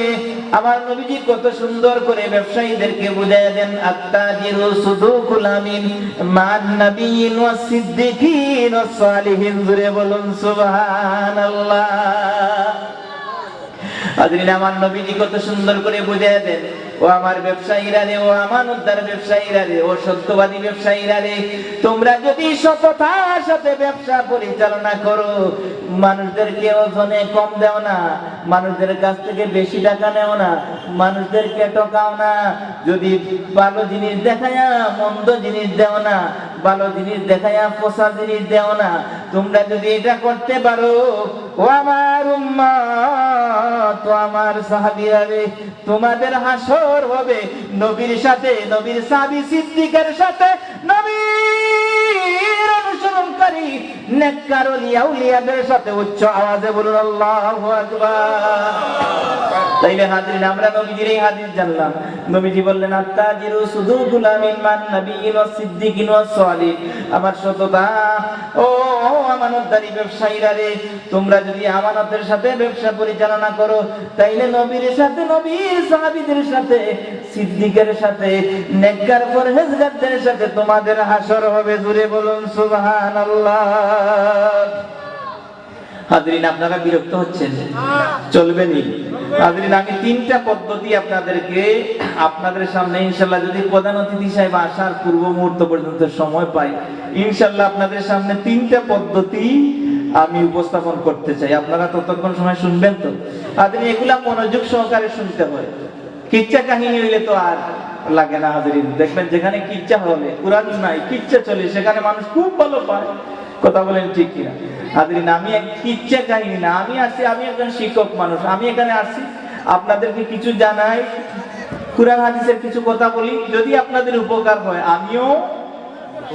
আমার নবীজি কত সুন্দর করে ব্যবসায়ীদেরকে বুঝাইয়া দেন, আত্তাজিরু সুদুকুল আমিন মান নাবিয়িন ওয়াস সিদ্দিকিন ওয়াস সালিহিন। জুরে বলুন সুবহানাল্লাহ। হাজরিন, আমার নবীজি কত সুন্দর করে বুঝাইয়া দেন, ও আমার ব্যবসায়ীরা রে, ও আমানতদার ব্যবসায়ীরা রে, ও সত্যবাদী ব্যবসায়ীরা রে, তোমরা যদি সততার সাথে ব্যবসা পরিচালনা করো, মানুষদেরকে ওজনে কম দেও না, মানুষদের কাছ থেকে বেশি টাকা নেও না, মানুষদেরকে ঠকাও না, যদি ভালো জিনিস দেখায়া মন্দ জিনিস দেও না, ভালো জিনিস দেখায়া পচা জিনিস দেও না, তোমরা যদি এটা করতে পারো, ও আমার উম্মত, ও আমার সাহাবীরা রে, তোমাদের হাসর হবে নবীর সাথে, নবীর সাহাবী সিদ্দিকের সাথে, নবীর অনুসরণকারী নেককার ওলিয়া উলিয়াদের সাথে। উচ্চ আওয়াজে বলুন আল্লাহু আকবার। তাইলে হাজরিন, আমরা নবীজির এই হাদিস জানলাম। নবীজি বললেন, আত্তাজিরু সুদুকুল আমিন মান নাবিয়িন ওয়াস সিদ্দিকিন ওয়াস সালিহিন। আমার সততা, ও আমানতদারি ব্যবসায়ীরা রে, তোমরা যদি আমানতের সাথে ব্যবসা পরিচালনা করো, তাইলে নবীর সাথে, নবীর সাহাবীদের সাথে, সিদ্দিকের সাথে, নেককার পরহেজগারদের সাথে তোমাদের হাসর হবে। জুরে বলুন সুবহানাল্লাহ। হাজরিন, আপনারা বিরক্ত হচ্ছেন? চলবে নি? হাজরিন, আমি 3টা পদ্ধতি আপনাদেরকে, আপনাদের সামনে ইনশাআল্লাহ, যদি প্রধান অতিথি সাহেব আসার পূর্ব মুহূর্ত পর্যন্ত সময় পাই, ইনশাআল্লাহ আপনাদের সামনে 3টা পদ্ধতি আমি উপস্থাপন করতে চাই। আপনারা ততক্ষণ সময় শুনবেন তো? হাজরিন, এগুলা মনোযোগ সহকারে শুনতে হয়। কিচ্ছা কাহিনী হইলে তো আর লাগে না। হাজরিন, দেখবেন যেখানে কিচ্ছা হলে, কুরআন নাই, কিচ্ছা চলে, সেখানে মানুষ খুব ভালো পায়। কথা বলেন ঠিক কিনা? হাজরিন, আমি এক কিচ্ছা কাহিনী না, আমি আসছি, আমি একজন শিক্ষক মানুষ, আমি এখানে আসছি আপনাদেরকে কিছু জানাই, কুরআন হাদিসের কিছু কথা বলি, যদি আপনাদের উপকার হয় আমিও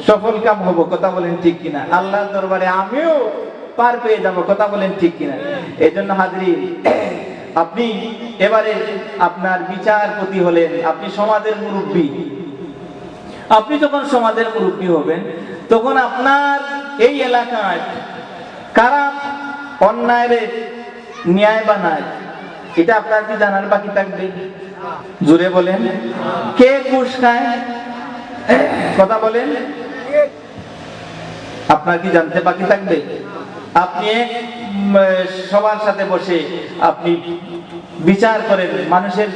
সফল কাম হব। কথা বলেন ঠিক কিনা? আল্লাহর দরবারে আমিও পার পেয়ে যাব। কথা বলেন ঠিক কিনা? এই জন্য হাজরিন, আপনি এবারে আপনার বিচারপতি হলেন, আপনি সমাজের মুরব্বী। আপনি যখন সমাজের মুরব্বী হবেন, তখন আপনার এই এলাকায় কারা অন্যায় ন্যায় বানায়, এটা আপনার কি জানার বাকি থাকবে? জোরে বলেন। কে ঘুষ খায়? কথা বলেন। আপনার কি জানতে বাকি থাকবে? আপনি সবার সাথে বসে আপনি বিচার করেন, মানুষের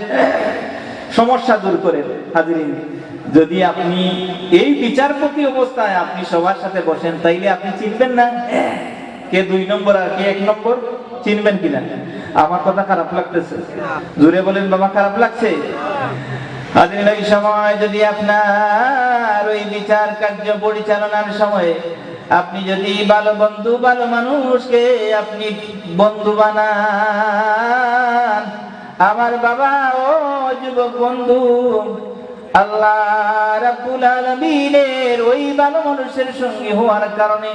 সমস্যা দূর করেন। হাজিরিন, যদি আপনি এই বিচারপতি অবস্থায় আপনি সবার সাথে বসেন, তাইলে আপনি চিনবেন না কে 2 নম্বর আর কে 1 নম্বর? চিনবেন কিনা? আমার কথা খারাপ লাগতেছে? জোরে বলেন বাবা, খারাপ লাগছে? হাজিরিন, ওই সময় যদি আপনার ওই বিচার কার্য পরিচালনার সময় আপনি যদি ভালো বন্ধু, ভালো মানুষকে আপনি বন্ধু বানান, আমার বাবা ও যুবক বন্ধু, আল্লাহ রাব্বুল আলামিনের ওই ভালো মানুষের সঙ্গে হওয়ার কারণে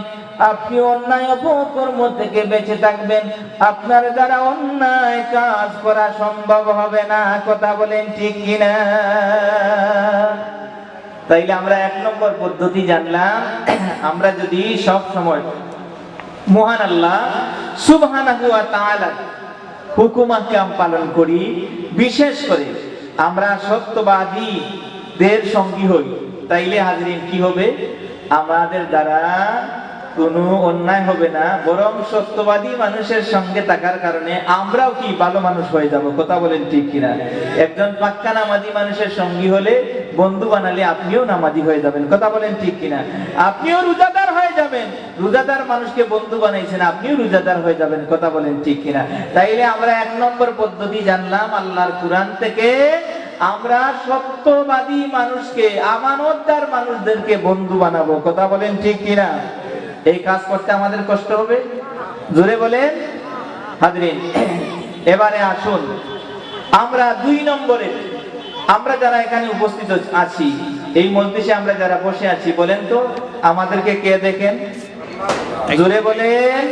আপনি অন্যায় অপকর্ম থেকে বেঁচে থাকবেন। আপনার দ্বারা অন্যায় কাজ করা সম্ভব হবে না। কথা বলেন ঠিক কিনা? তাইলে আমরা 1 নম্বর পদ্ধতি জানলাম। আমরা যদি সব সময় মহান আল্লাহ সুবহানাহু ওয়া তাআলা হুকুম আহকাম পালন করি, বিশেষ করে আমরা সত্যবাদীদের সঙ্গী হই, তাইলে হাজিরিন কি হবে? আমাদের দ্বারা কোনো অন্যায় হবে না, বরং সত্যবাদী মানুষের সঙ্গে থাকার কারণে আমরাও কি ভালো মানুষ হয়ে যাব। কথা বলেন ঠিক কিনা? একজন পাক্কা নামাজি মানুষের সঙ্গী হলে, বন্ধু বানালে আপনিও নামাজি হয়ে যাবেন। কথা বলেন ঠিক কিনা? আপনিও রোজাদার হয়ে যাবেন। রোজাদার মানুষকে বন্ধু বানাইছেন, আপনিও রোজাদার হয়ে যাবেন। কথা বলেন ঠিক কিনা? তাইলে আমরা 1 নম্বর পদ্ধতি জানলাম আল্লাহর কুরআন থেকে। আমরা সত্যবাদী মানুষকে, আমানতদার মানুষদেরকে বন্ধু বানাবো। কথা বলেন ঠিক কিনা? এই কাজ করতে আমাদের কষ্ট হবে? জোরে বলেন। হাজিরিন, এবারে আসুন আমরা 2 নম্বরে, আমরা যারা এখানে উপস্থিত আছি, এই মজলিসে আমরা যারা বসে আছি, বলেন তো আমাদেরকে কে দেখেন? জোরে বলেন।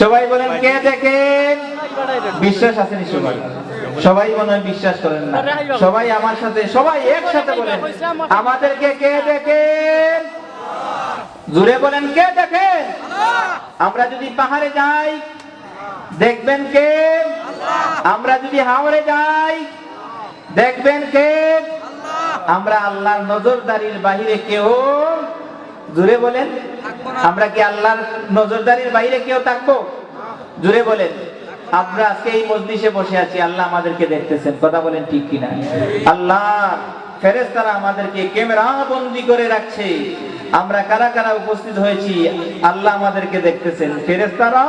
সবাই বলেন, কে দেখেন? বিশ্বাস আসেনি সবাই? সবাই মনে হয় বিশ্বাস করেন না। সবাই আমার সাথে, সবাই একসাথে বলেন, আমাদেরকে কে দেখেন? জোরে বলেন, কে দেখেন? আমরা যদি পাহাড়ে যাই, দেখবেন কে? আমরা যদি হাওরে যাই, দেখবেন কে? আমরা আল্লাহর নজরদারির বাইরে কেউ, জোরে বলেন, আমরা কি আল্লাহর নজরদারির বাইরে কেউ থাকবো? জোরে বলেন। আমরা আজকে এই মজলিসে বসে আছি, আল্লাহ আমাদেরকে দেখতেছেন। কথা বলেন ঠিক কিনা? আল্লাহ ফেরেশতারা আমাদেরকে ক্যামেরা বন্দী করে রাখছে। আমরা কারা কারা উপস্থিত হয়েছি, আল্লাহ আমাদেরকে দেখতেছেন, ফেরেশতারা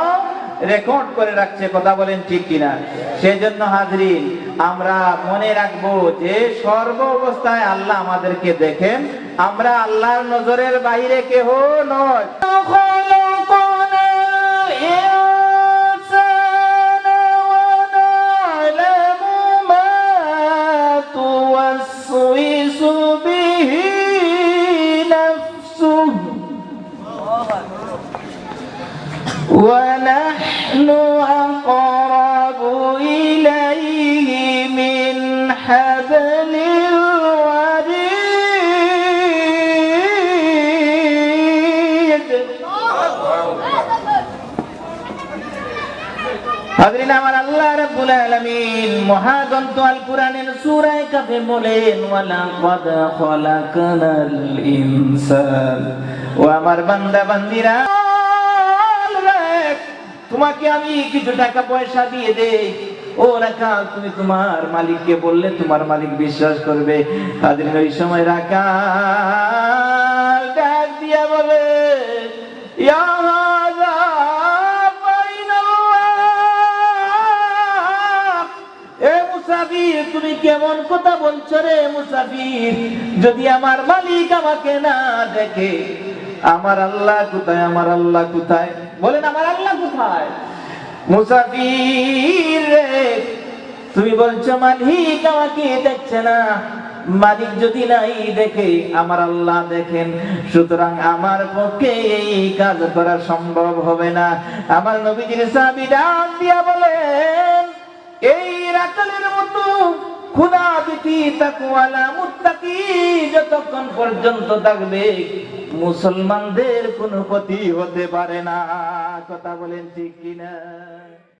রেকর্ড করে রাখছে। কথা বলেন ঠিক কিনা? সেজন্য হাজিরিন, আমরা মনে রাখবো যে সর্ব অবস্থায় আল্লাহ আমাদেরকে দেখেন। আমরা আল্লাহর নজরের বাইরে কেহ নয়। ونحن أقرب إليه من حبل الوريد। হাজিরিন, আমার আল্লাহ রাব্বুল আলামিন মহাগ্রন্থ আল কুরআনের সূরা কাফে বলেন, ওয়ালাকাদ খালাকনাল ইনসান। ও আমার বান্দা বান্দিরা, তোমাকে আমি কিছু টাকা পয়সা দিয়ে দেই, ও রাখাল তুমি তোমার মালিককে বললে তোমার মালিক বিশ্বাস করবে। হাজিরিন, ওই সময় রাখাল ডাক দিয়া বলে, ইয়া হাযা বাইনাল্লাহ, এ মুসাফির তুমি কেমন কথা বলছো রে মুসাফির? যদি আমার মালিক আমাকে না দেখে, আমার আল্লাহ কোথায়? আমার আল্লাহ কোথায়? বলেন, আমার আল্লাহ কোথায়? মুসাফির রে, তুমি বলছো মালিক আমাকে দেখছে না। মালিক যদি নাই দেখে, আমার আল্লাহ দেখেন। সুতরাং আমার পক্ষে এই কাজ করা সম্ভব হবে না। আমার নবীজির সাহাবী ডাক দিয়া বলেন, এই রাখালের মতো খোদা ভীতি তাকওয়ালা মুত্তাকি যতক্ষণ পর্যন্ত থাকবে মুসলমানদের কোনো ক্ষতি হতে পারে না। কথা বলেন ঠিক কিনা?